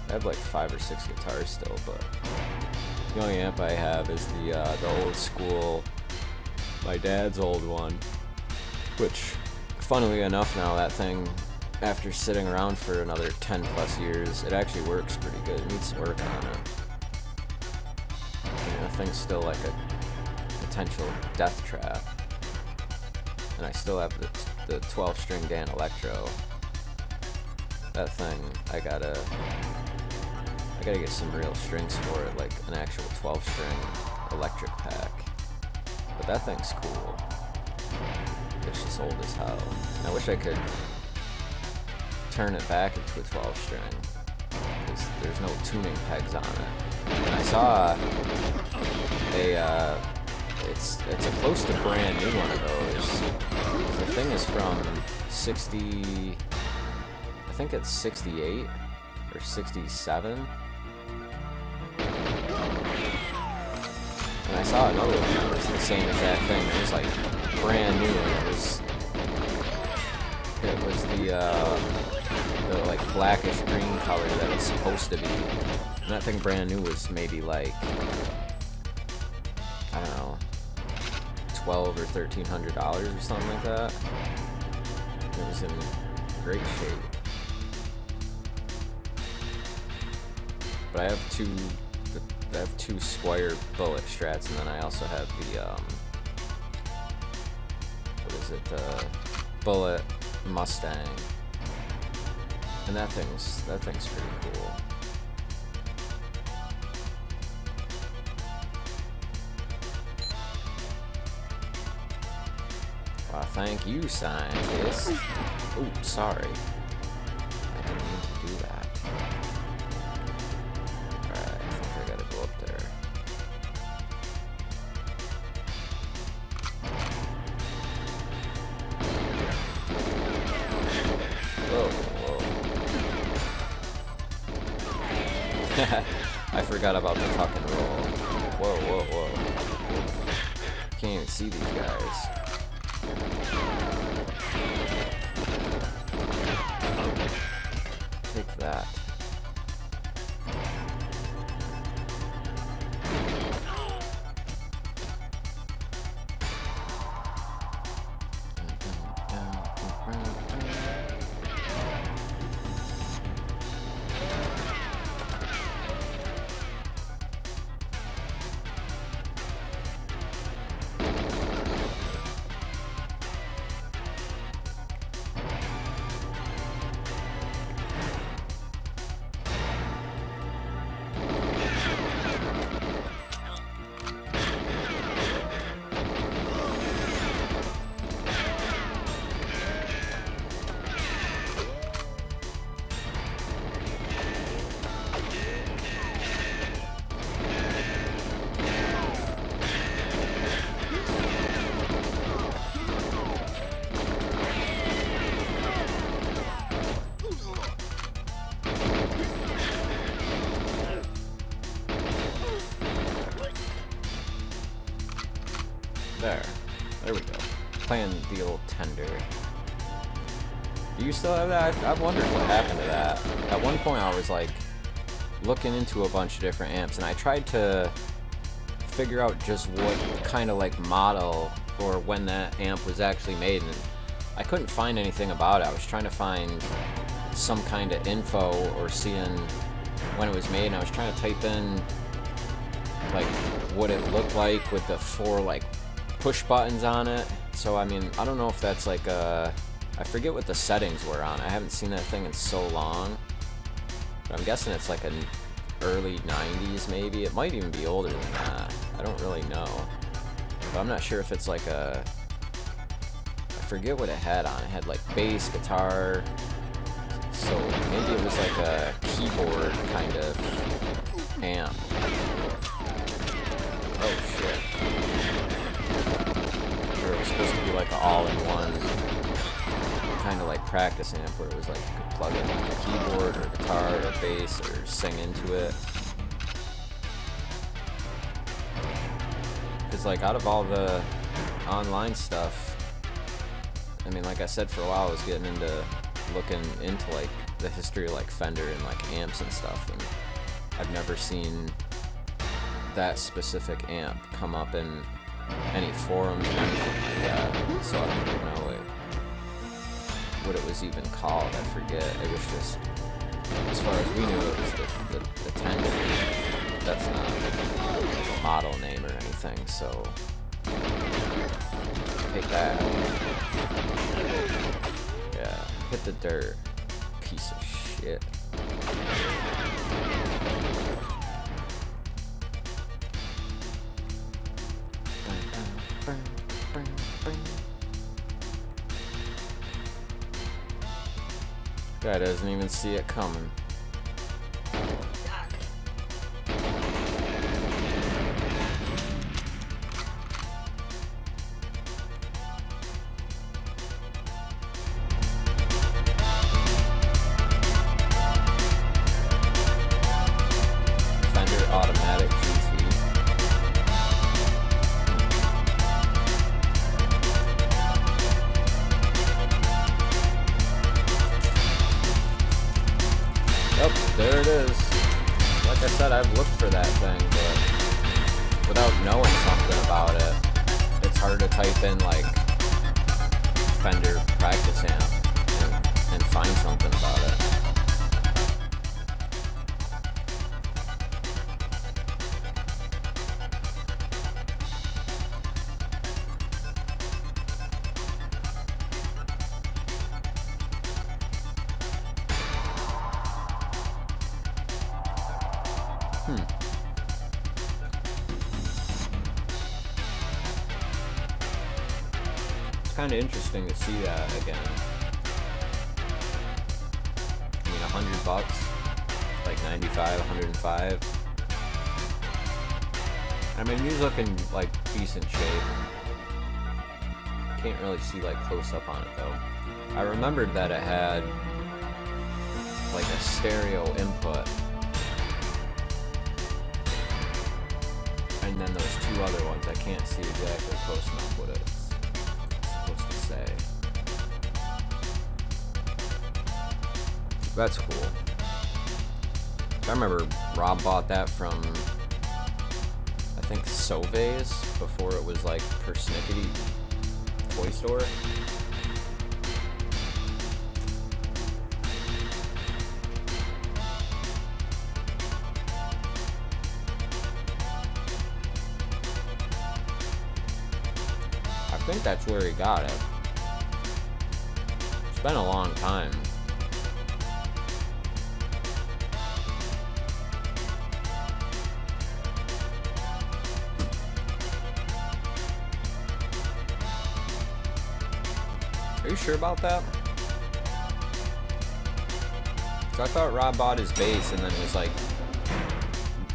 I have like 5 or 6 guitars still, but the only amp I have is the old school, my dad's old one, which, funnily enough, now that thing, after sitting around for another 10 plus years, it actually works pretty good. It needs some work on it. And that thing's still like a potential death trap. And I still have the 12-string Dan Electro. That thing, I gotta get some real strings for it, like an actual 12-string electric pack. But that thing's cool. It's just old as hell. And I wish I could turn it back into a 12-string, because there's no tuning pegs on it. And I saw it's a close to brand new one of those. The thing is from 60. I think it's 68 or 67. And I saw another one that was the same exact thing. It was like brand new. It was the like blackish green color that it's supposed to be. And that thing brand new was maybe like, I don't know, $1,200 or $1,300 or something like that. It was in great shape. But I have two Squire Bullet Strats, and then I also have the Bullet Mustang, and that thing's pretty cool. Wow, thank you, scientist. Ooh, sorry. I didn't mean to do that. I forgot about the tuck and roll. Whoa. Can't even see these guys. Take that. There we go. Playing the old Tender. Do you still have that? I've wondered what happened to that. At one point I was like looking into a bunch of different amps, and I tried to figure out just what kind of like model or when that amp was actually made, and I couldn't find anything about it. I was trying to find some kind of info or seeing when it was made, and I was trying to type in like what it looked like with the 4 like push buttons on it. So I mean, I don't know if that's like a I forget what the settings were on. I haven't seen that thing in so long. But I'm guessing it's like an early 90s maybe. It might even be older than that. I don't really know. But I'm not sure if it's like a... I forget what it had on. It had like bass, guitar. So maybe it was like a keyboard kind of amp. Oh shit. Or it was supposed to be like an all-in-one kind of like practice amp where it was like you could plug in like a keyboard or guitar or bass or sing into it. Because like out of all the online stuff, I mean, like I said, for a while I was getting into looking into like the history of like Fender and like amps and stuff, and I've never seen that specific amp come up in any forums or anything like that, so I don't even know what it was even called. I forget. It was just, as far as we knew, it was the Tender. That's not a model name or anything, so take that. Yeah, hit the dirt. Piece of shit. Guy doesn't even see it coming. Fender Automatic GT. Oh, there it is. Like I said, I've looked for that thing, but without knowing something about it, it's hard to type in like Fender practice amp and find something about it. It's kind of interesting to see that again. I mean, $100, like 95, 105. I mean, he's looking like decent shape. Can't really see like close up on it though. I remembered that it had like a stereo input. And then those two other ones, I can't see exactly close enough what it's supposed to say. That's cool. I remember Rob bought that from, I think, Sauve's before it was like Persnickety Toy Store. I think that's where he got it. It's been a long time. Are you sure about that? 'Cause I thought Rob bought his bass and then was like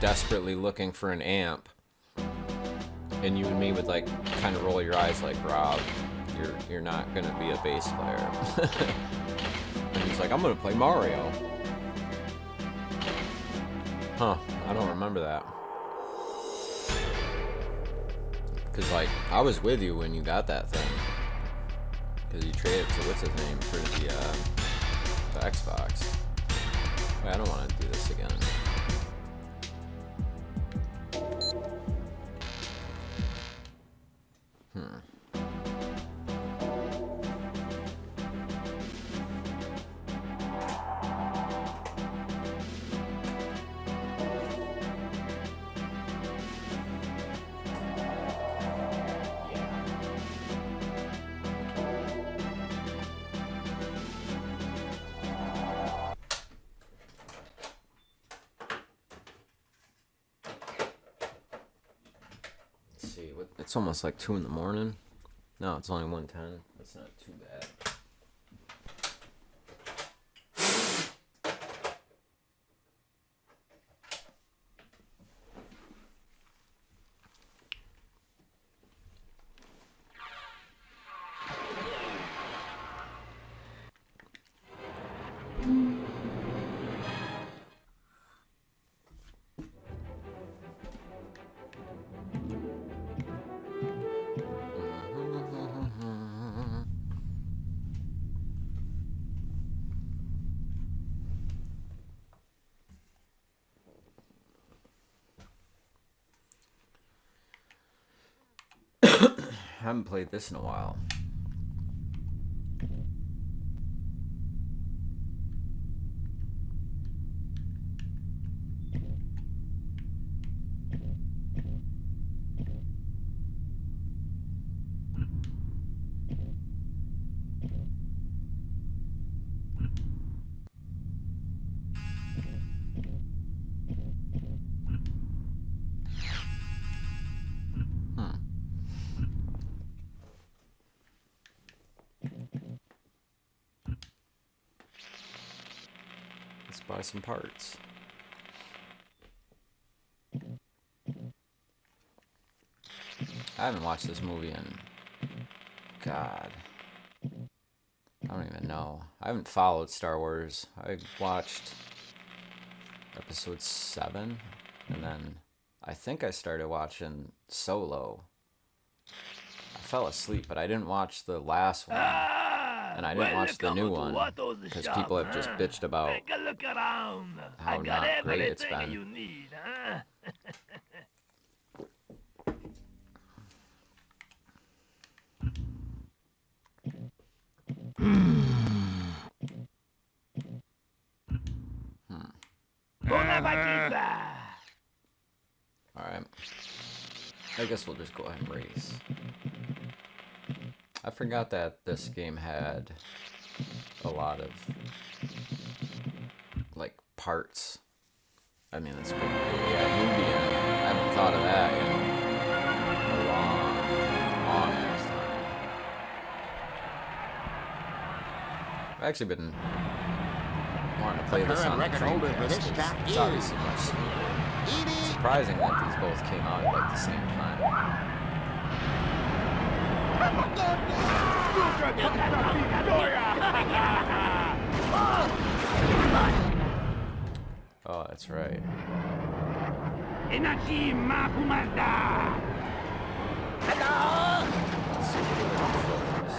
desperately looking for an amp. And you and me would like kind of roll your eyes like, Rob, you're not gonna be a bass player. And he's like, I'm gonna play Mario. Huh, I don't remember that. Cause like, I was with you when you got that thing. Cause you traded to what's his name for the Xbox. Wait, I don't wanna do this again. see. It's almost like 2 in the morning. No, it's only 1:10. That's not too bad. I haven't played this in a while. Let's buy some parts. I haven't watched this movie in, God, I don't even know. I haven't followed Star Wars. I watched episode 7, and then I think I started watching Solo. I fell asleep, but I didn't watch the last one, and I didn't watch the new one, because people have just bitched about how not great it's been. Alright. I guess we'll just go ahead and race. I forgot that this game had a lot of, like, parts. I mean, it's pretty cool. Yeah, Nubian. I haven't thought of that in a long ass time. I've actually been wanting to play this on the Dreamcast. It's obviously much smoother. It's surprising that these both came out at like the same time. Oh, that's right. Let's see what the controls.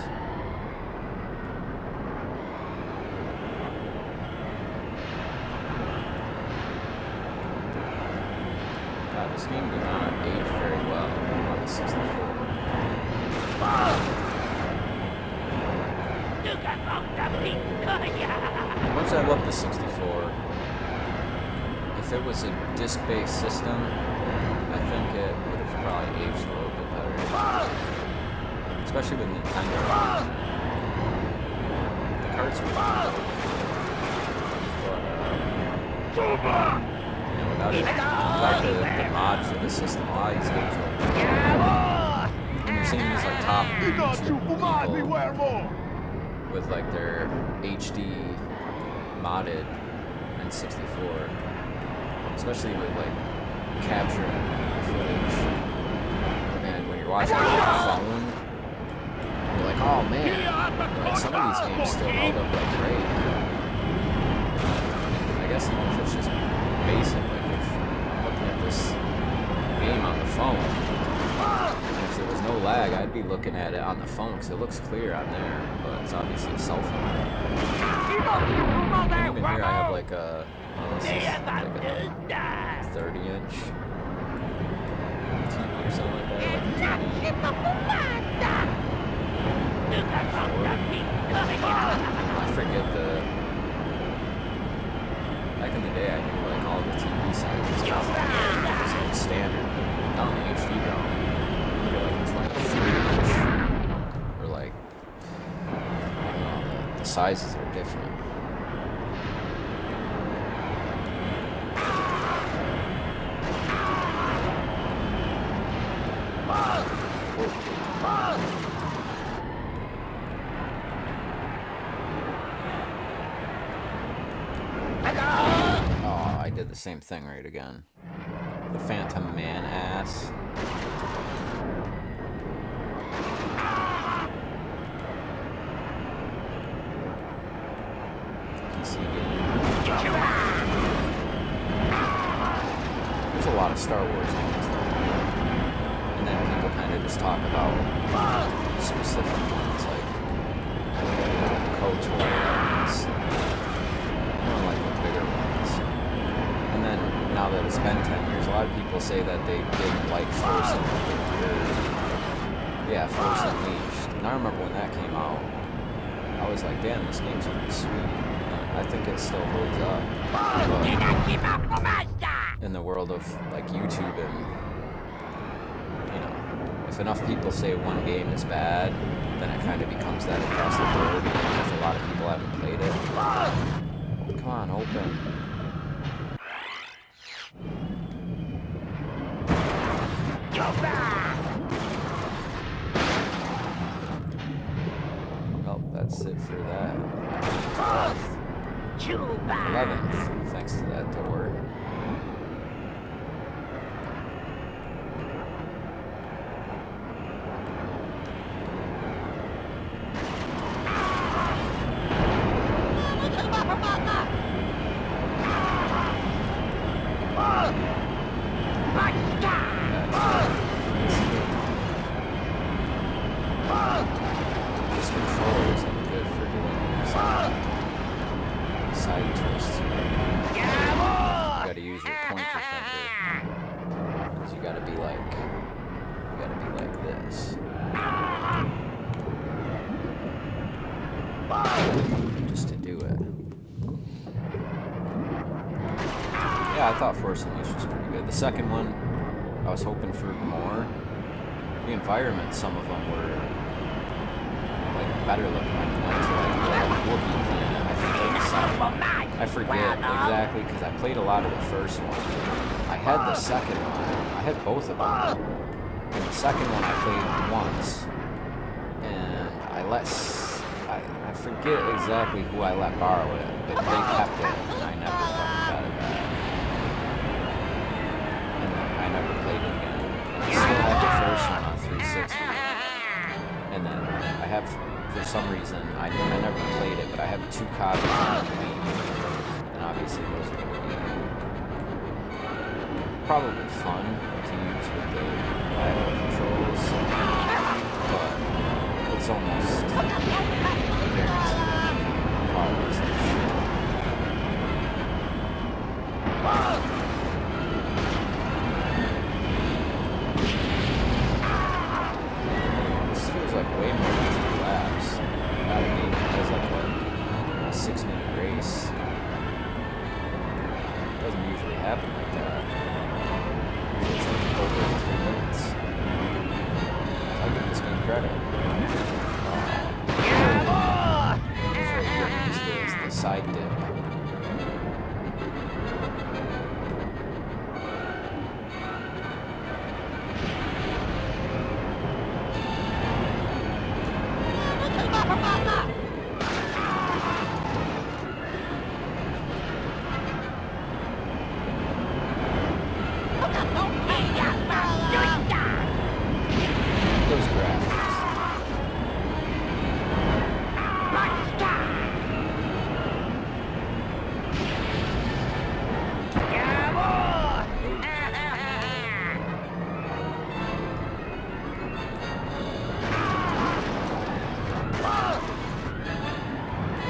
This game did not age very well on the 64. Much I love the 64. If it was a disc-based system, I think it would have probably aged a little bit better. Especially with Nintendo. The carts were good. But, without the mod for the system, a lot of these games will. And you're seeing these like top YouTube people with like their HD modded N64, especially with like capturing footage. And when you're watching it on your phone, you're like, oh man, like some of these games still held up like great. I guess even if it's just basic, like if I'm looking at this game on the phone, and if there was no lag, I'd be looking at it on the phone because it looks clear on there, but it's obviously a cell phone. And even here I have like a, this is like a 30-inch TV or something like that, I forget the. Back in the day, I knew like all the TV sizes. It was like standard. Not on the HD though. You get like a 23-inch, or like, I don't know, the sizes are different. did the same thing right again. The Phantom Man ass. PC game. There's a lot of Star Wars games though. And then people kind of just talk about specific ones like KOTORs, like the bigger ones. And then now that it's been 10 years, a lot of people say that they didn't like Force Unleashed. And I remember when that came out, I was like, damn, this game's pretty sweet. And I think it still holds up. But in the world of like YouTube and, you know, if enough people say one game is bad, then it kind of becomes that across the board, even if a lot of people haven't played it. Come on, open. Well, that's it for that. 11th, thanks to that door. This controller isn't good for doing side twists. You gotta use your pointer finger. Because you gotta be like this. Just to do it. Yeah, I thought Force Unleashed was pretty good. The second one, I was hoping for more. The environments, some of them were like better looking. Like the ones like the Wookiee planet. I forget exactly because I played a lot of the first one. I had the second one. I had both of them. And the second one I played once, and I forget exactly who I let borrow it, but they kept it, and I never fucking got it back. And then I never played it again. And I still had the first one on 360. And then I have, for some reason, I never played it, but I have 2 copies on the Wii. And obviously those are going to be probably fun to use with the dial controls. But it's almost guaranteed that the quality is like shit. This feels like way more than 3 laps. Not a game that has like a 6-minute race. It doesn't usually happen like that. Usually it's like over 3 minutes. I'll give this game credit. It's the side dip. Those graphics.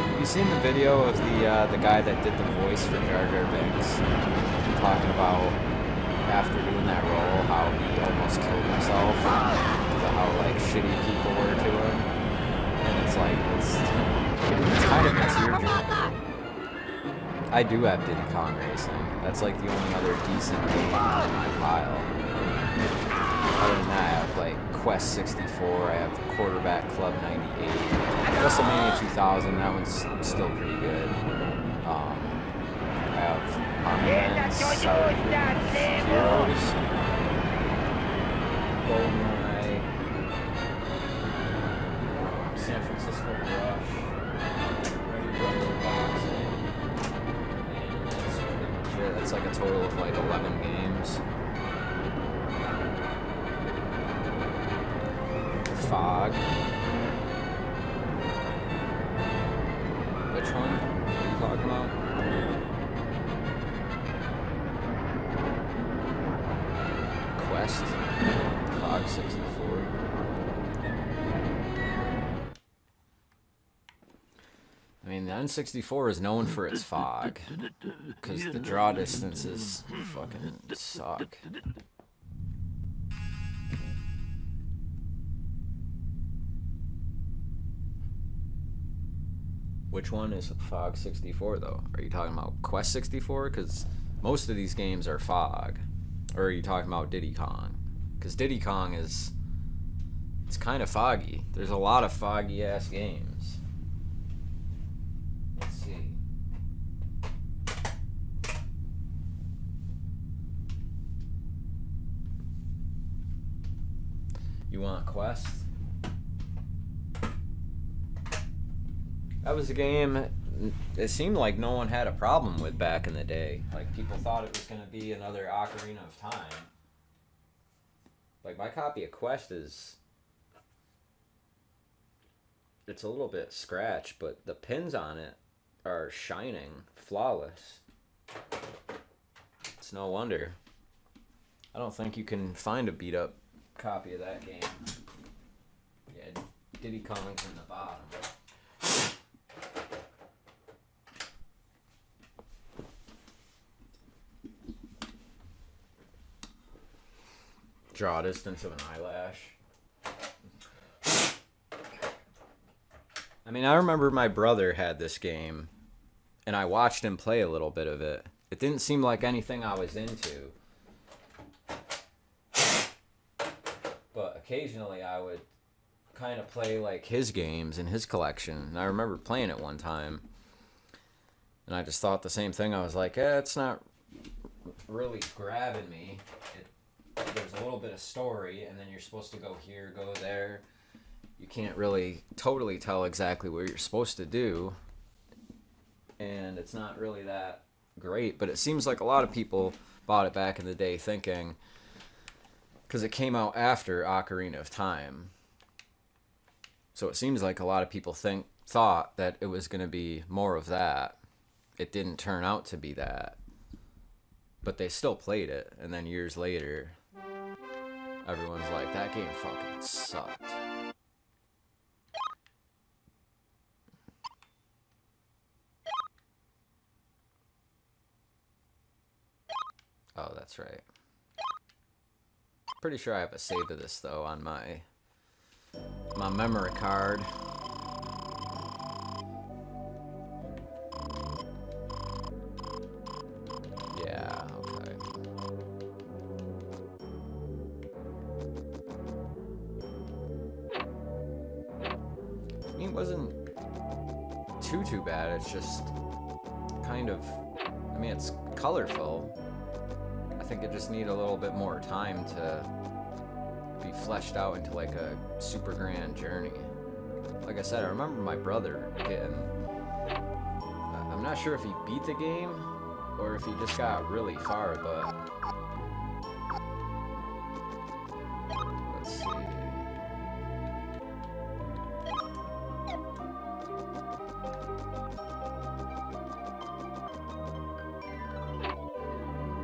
Have you seen the video of the guy that did the voice for Jar Jar Binks talking about after doing that role how he almost killed himself because of how like shitty people were to him, and it's like it's kind of a tearjerker. I do have Diddy Kong Racing. That's like the only other decent game on my pile. Other than that, I have like Quest 64, I have Quarterback Club 98, WrestleMania 2000, that one's still pretty good. I have Army Heroes, GoldenEye, San Francisco Rush, Retrobit, and that's pretty much it. That's like a fog. Which one are you talking about? Quest. Fog 64. I mean, the N64 is known for its fog, because the draw distances fucking suck. Which one is Fog 64 though? Are you talking about Quest 64? Because most of these games are fog. Or are you talking about Diddy Kong? Because Diddy Kong is... it's kind of foggy. There's a lot of foggy ass games. Let's see. You want Quest? That was a game it seemed like no one had a problem with back in the day. Like, people thought it was going to be another Ocarina of Time. Like, my copy of Quest is... it's a little bit scratched, but the pins on it are shining, flawless. It's no wonder. I don't think you can find a beat-up copy of that game. Yeah, Diddy Kong's in the bottom. Draw distance of an eyelash. I mean, I remember my brother had this game, and I watched him play a little bit of it. It didn't seem like anything I was into. But occasionally I would kind of play like his games in his collection. And I remember playing it one time, and I just thought the same thing. I was like, it's not really grabbing me. There's a little bit of story, and then you're supposed to go here, go there. You can't really totally tell exactly what you're supposed to do, and it's not really that great. But it seems like a lot of people bought it back in the day thinking, because it came out after Ocarina of Time, so it seems like a lot of people thought that it was going to be more of that. It didn't turn out to be that, but they still played it, and then years later everyone's like, that game fucking sucked. Oh, that's right. Pretty sure I have a save of this though on my memory card. Yeah, okay. I mean, it wasn't too bad. It's just kind of, I mean, it's colorful. I think it just needed a little bit more time to be fleshed out into like a super grand journey. Like I said, I remember my brother getting, I'm not sure if he beat the game or if he just got really far, but let's see.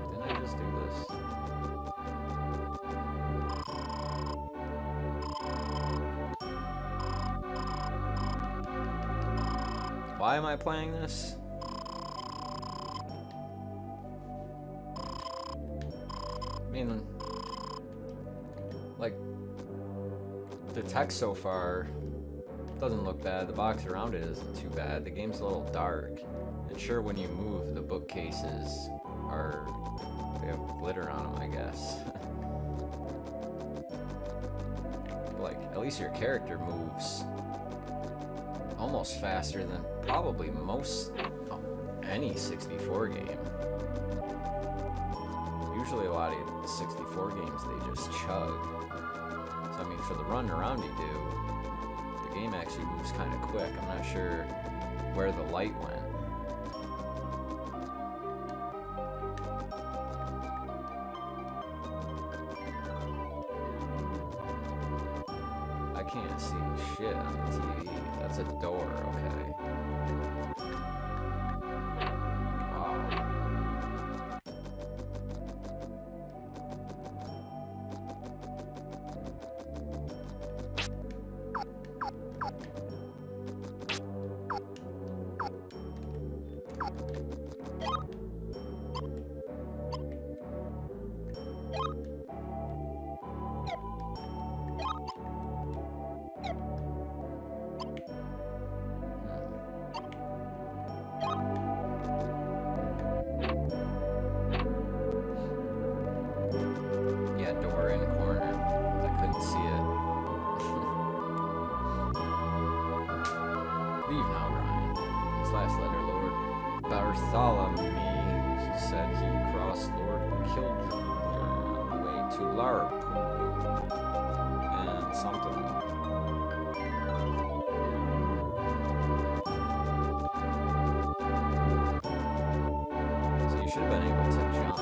Didn't I just do this? Why am I playing this? I mean, like, the text so far doesn't look bad. The box around it isn't too bad. The game's a little dark. And sure, when you move, the bookcases they have glitter on them, I guess. Like, at least your character moves almost faster than probably any 64 game. Usually a lot of the 64 games, they just chug. So I mean, for the run around you do, the game actually moves kind of quick. I'm not sure where the light went. I I can't see shit on the TV. That's a door, okay. Wow. Yeah, door in corner. I couldn't see it. Leave now, Ryan. His last letter, Lord Bartholomew. He said he crossed Lord Kildare on the way to Liverpool. And something. So you should have been able to jump.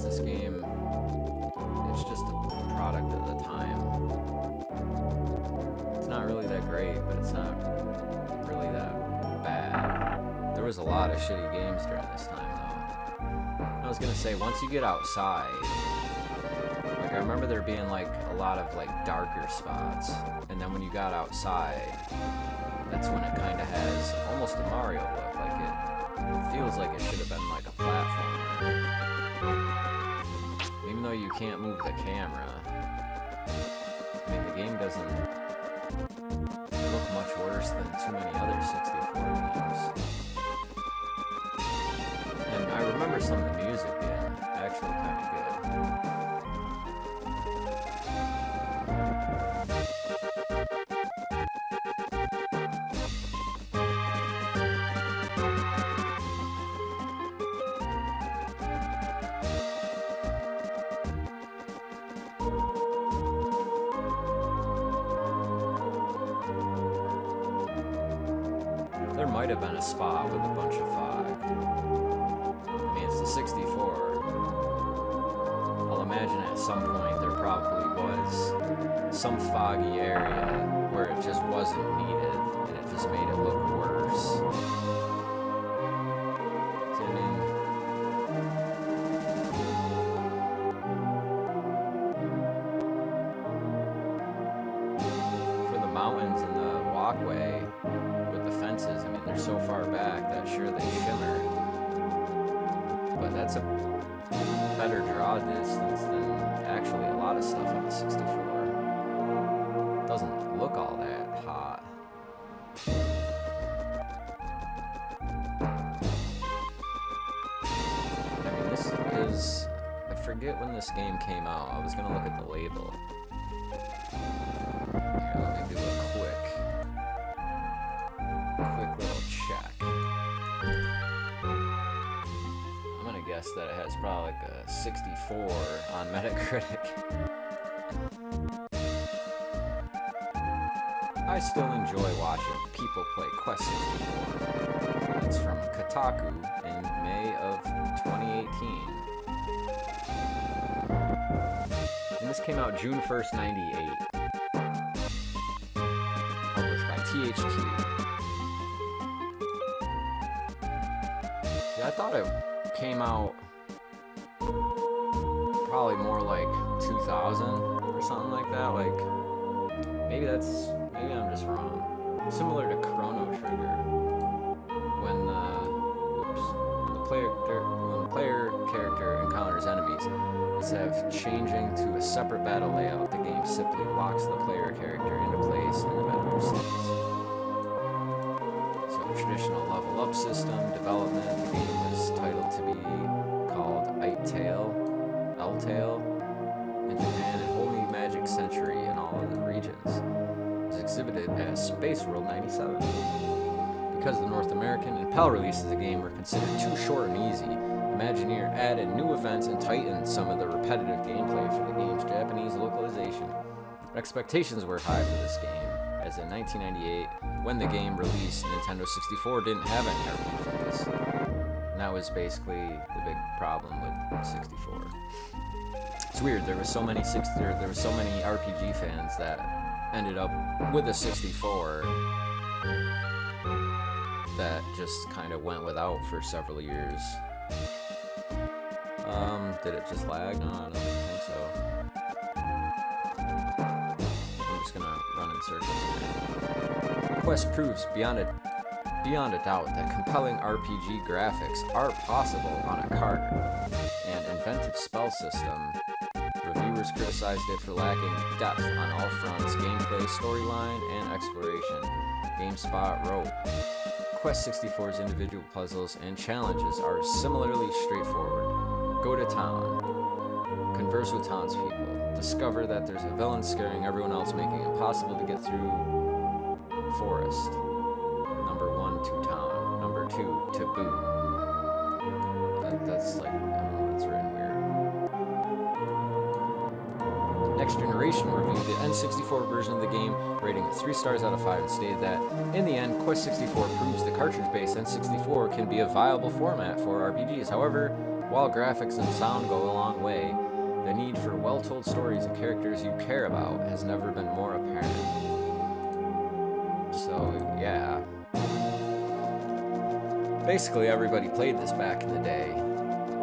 This game, it's just a product of the time. It's not really that great, but it's not really that bad. There was a lot of shitty games during this time, though. I was gonna say, once you get outside, like I remember there being like a lot of like darker spots, and then when you got outside, that's when it kind of has almost a Mario look. Like it feels like it should have been like a platformer. Even though you can't move the camera, I mean, the game doesn't look much worse than too many other 64 games. And I remember some of the music being actually kind of good. There might have been a spot with a bunch of fog. I mean, it's the 64. I'll imagine at some point there probably was some foggy area where it just wasn't needed, and it just made it look worse. See what I mean? For the mountains and the walkway, fences, I mean, they're so far back that sure they shimmer, but that's a better draw distance than actually a lot of stuff on the 64. It doesn't look all that hot. I mean, this is, I forget when this game came out. I was gonna look at the label. Here, let me do a quick little check. I'm gonna guess that it has probably like a 64 on Metacritic. I still enjoy watching people play Quest 64. It's from Kotaku in May of 2018. And this came out June 1st, 98. Published by THQ. Yeah, I thought it came out probably more like 2000 or something like that. Like, maybe I'm just wrong. Similar to Chrono Trigger, when the player character encounters enemies, instead of changing to a separate battle layout, the game simply locks the player character into place and the battle proceeds. Traditional level up system development. The game was titled to be called L-Tale in Japan and Holy Magic Century in all of the regions. It was exhibited at Space World 97. Because the North American and PAL releases of the game were considered too short and easy, Imagineer added new events and tightened some of the repetitive gameplay for the game's Japanese localization. Expectations were high for this game, as in 1998, when the game released, Nintendo 64 didn't have any RPGs. And that was basically the big problem with 64. It's weird, there was so many RPG fans that ended up with a 64 that just kind of went without for several years. Did it just lag? No, I don't think so. I'm just gonna run in circles here. Quest proves beyond a doubt that compelling RPG graphics are possible on a cart. An inventive spell system. Reviewers criticized it for lacking depth on all fronts, gameplay, storyline, and exploration. GameSpot wrote, Quest 64's individual puzzles and challenges are similarly straightforward. Go to town. Converse with townspeople. Discover that there's a villain scaring everyone else, making it impossible to get through forest. Number 1, to town. Number 2, to boo. That's like, I don't know, it's written weird. Next Generation reviewed the N64 version of the game, rating it 3 stars out of 5, and stated that, in the end, Quest 64 proves the cartridge-based N64 can be a viable format for RPGs. However, while graphics and sound go a long way, the need for well-told stories and characters you care about has never been more apparent. So, yeah. Basically, everybody played this back in the day.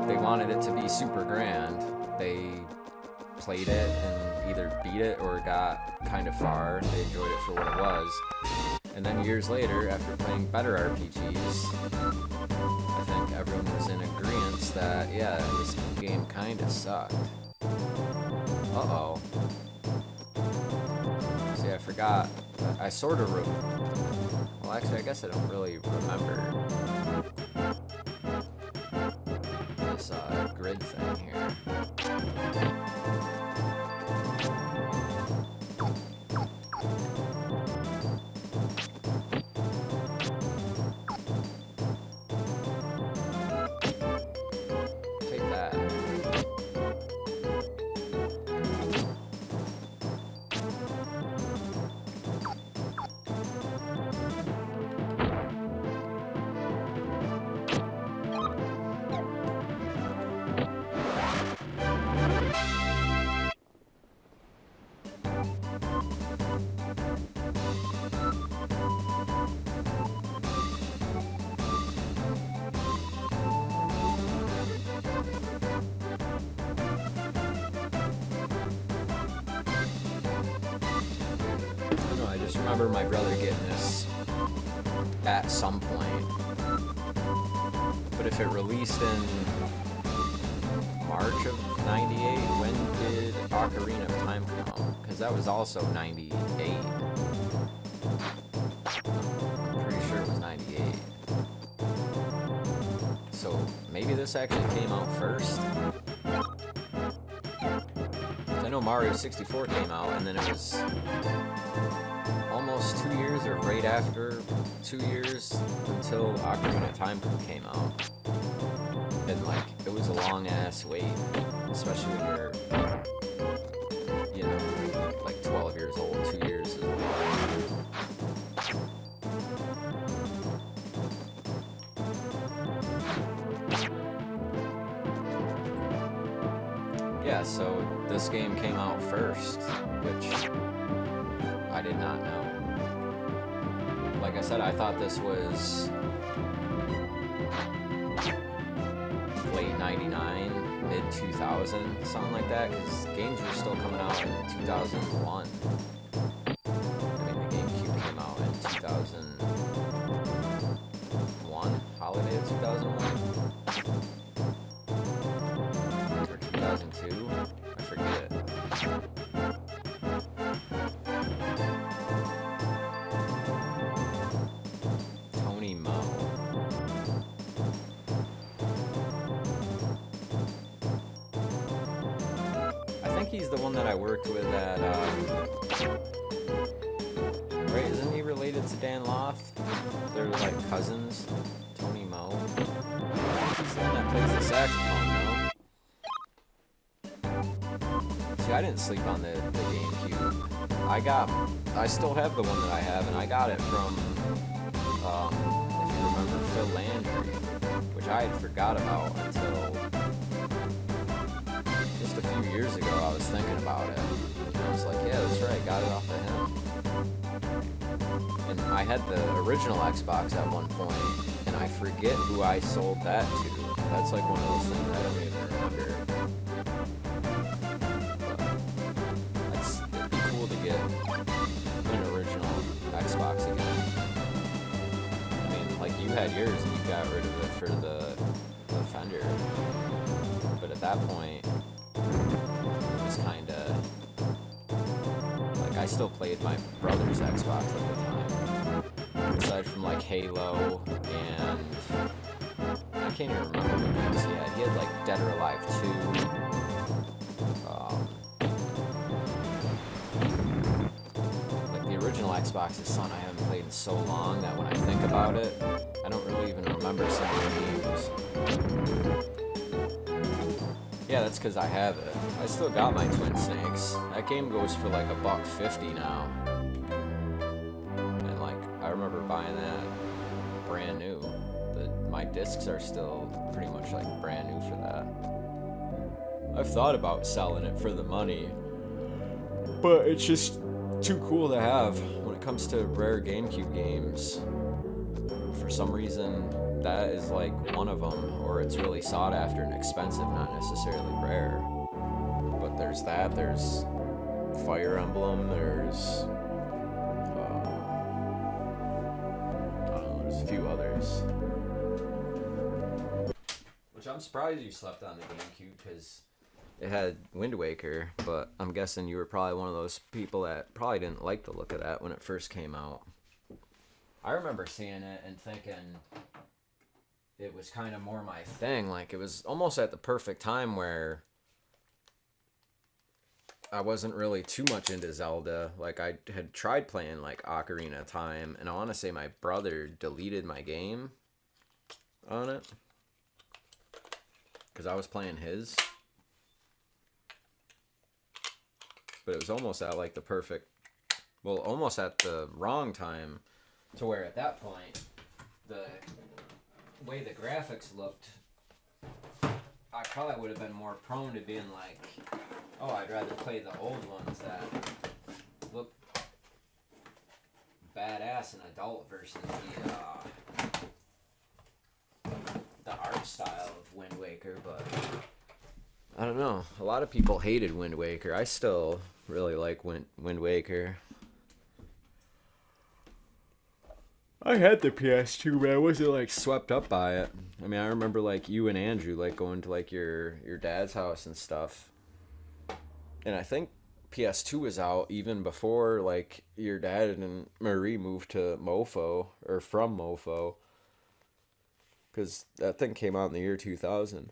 They wanted it to be super grand. They played it and either beat it or got kind of far. They enjoyed it for what it was. And then years later, after playing better RPGs, I think everyone was in agreement that, yeah, this game kind of sucked. Uh-oh. See, I forgot. I sort of well, actually, I guess I don't really remember this grid thing here. I remember my brother getting this at some point, but if it released in March of '98, when did Ocarina of Time come out? Because that was also '98. I'm pretty sure it was '98. So maybe this actually came out first? I know Mario 64 came out, and then it was almost 2 years, or right after 2 years, until Ocarina of Time came out. And like, it was a long ass wait, especially when you're, you know, like 12 years old. 2 years is a long. Yeah, so this game came out first, which I did not know. Like I said, I thought this was late 99, mid 2000, something like that, because games were still coming out in 2001. I mean, the GameCube came out in 2001, holiday of 2001? Or 2002? I forget. He's the one that I worked with at, right, isn't he related to Dan Loth? They're like cousins. Tony Mo. I think he's the one that plays the saxophone, no? See, I didn't sleep on the GameCube. I still have the one that I have, and I got it from, if you remember, Phil Landry, which I had forgot about until just a few years ago. I was thinking about it, and I was like, yeah, that's right, got it off of him. And I had the original Xbox at one point, and I forget who I sold that to. That's like one of those things I don't even remember. It'd be cool to get an original Xbox again. I mean, like, you had yours and you got rid of it for the Fender. But at that point, it was kind of... Like, I still played my brother's Xbox at the time. Aside from, like, Halo and... I can't even remember what games he had. He had, like, Dead or Alive 2. Like, the original Xbox's Son I haven't played in so long that when I think about it, I don't really even remember some of the games. Yeah, that's because I have it. I still got my Twin Snakes. That game goes for like $1.50 now. And like, I remember buying that brand new. My discs are still pretty much like brand new for that. I've thought about selling it for the money, but it's just too cool to have when it comes to rare GameCube games. For some reason, that is like one of them, or it's really sought after and expensive, not necessarily rare. But there's that, there's Fire Emblem, there's I don't know, there's a few others. Which I'm surprised you slept on the GameCube, because it had Wind Waker, but I'm guessing you were probably one of those people that probably didn't like the look of that when it first came out. I remember seeing it and thinking it was kind of more my thing. Like, it was almost at the perfect time where I wasn't really too much into Zelda. Like, I had tried playing, like, Ocarina of Time, and I want to say my brother deleted my game on it, because I was playing his. But it was almost at, like, the perfect... Well, almost at the wrong time, to where at that point, the way the graphics looked, I probably would have been more prone to being like, oh, I'd rather play the old ones that look badass and adult versus the art style of Wind Waker. But I don't know. A lot of people hated Wind Waker. I still really like Wind Waker. I had the PS2, but I wasn't, like, swept up by it. I mean, I remember, like, you and Andrew, like, going to, like, your dad's house and stuff. And I think PS2 was out even before, like, your dad and Marie moved to Mofo, or from Mofo. Because that thing came out in the year 2000.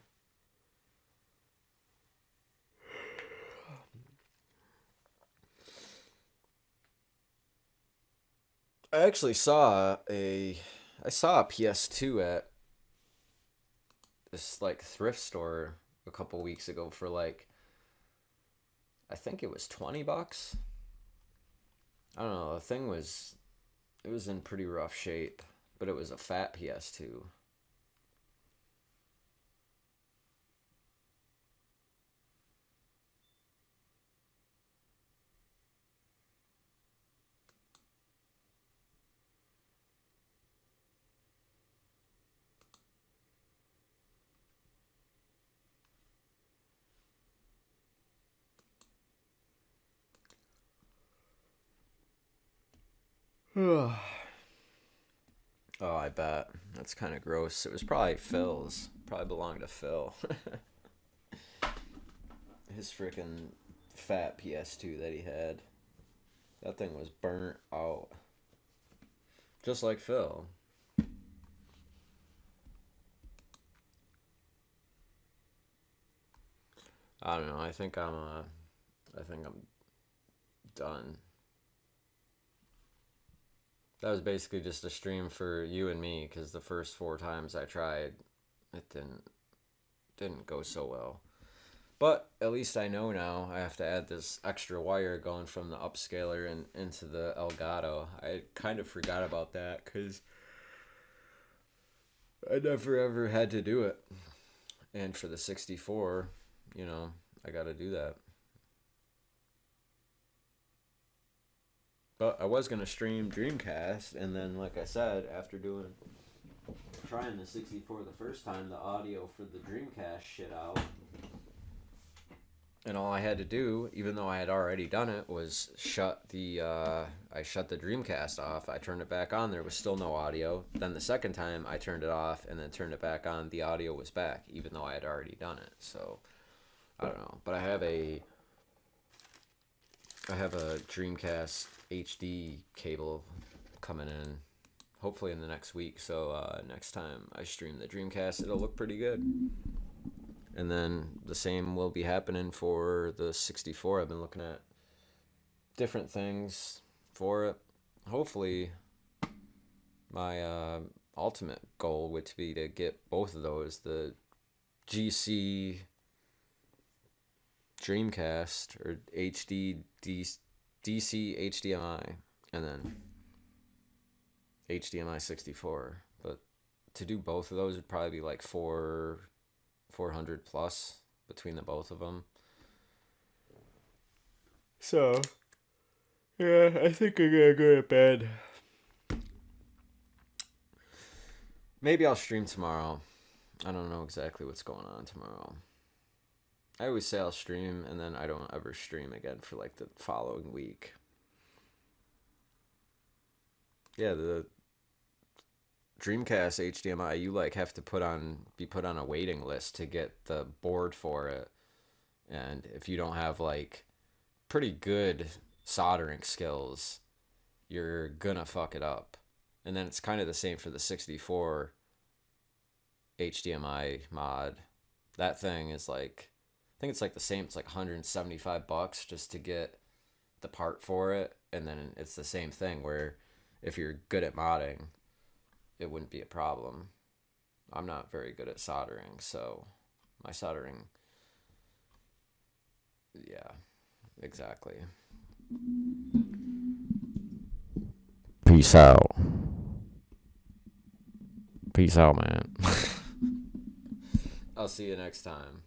I actually saw a PS2 at this, like, thrift store a couple weeks ago for, like, I think it was $20. I don't know, the thing was, it was in pretty rough shape, but it was a fat PS2. Oh, I bet. That's kind of gross. It was probably Phil's. Probably belonged to Phil. His freaking fat PS2 that he had. That thing was burnt out. Just like Phil. I don't know. I think I'm done. That was basically just a stream for you and me, because the first 4 times I tried, it didn't go so well. But at least I know now I have to add this extra wire going from the upscaler and into the Elgato. I kind of forgot about that because I never ever had to do it. And for the 64, you know, I got to do that. But I was going to stream Dreamcast, and then like I said, after trying the 64 the first time, the audio for the Dreamcast shit out. And all I had to do, even though I had already done it, was shut the Dreamcast off. I turned it back on. There was still no audio. Then the second time I turned it off and then turned it back on, the audio was back, even though I had already done it. So, I don't know. But I have a Dreamcast HD cable coming in, hopefully in the next week. So next time I stream the Dreamcast, it'll look pretty good. And then the same will be happening for the 64. I've been looking at different things for it. Hopefully, my ultimate goal would be to get both of those, the GC Dreamcast or DC HDMI, and then HDMI 64. But to do both of those would probably be like 400 plus between the both of them. So, yeah, I think I'm gonna go to bed. Maybe I'll stream tomorrow. I don't know exactly what's going on tomorrow. I always say I'll stream, and then I don't ever stream again for like the following week. Yeah, the Dreamcast HDMI, you like have to be put on a waiting list to get the board for it. And if you don't have like pretty good soldering skills, you're gonna fuck it up. And then it's kind of the same for the 64 HDMI mod. That thing is like, I think it's like the same, it's like $175 just to get the part for it. And then it's the same thing where if you're good at modding, it wouldn't be a problem. I'm not very good at soldering, so my soldering, yeah, exactly. Peace out. Peace out, man. I'll see you next time.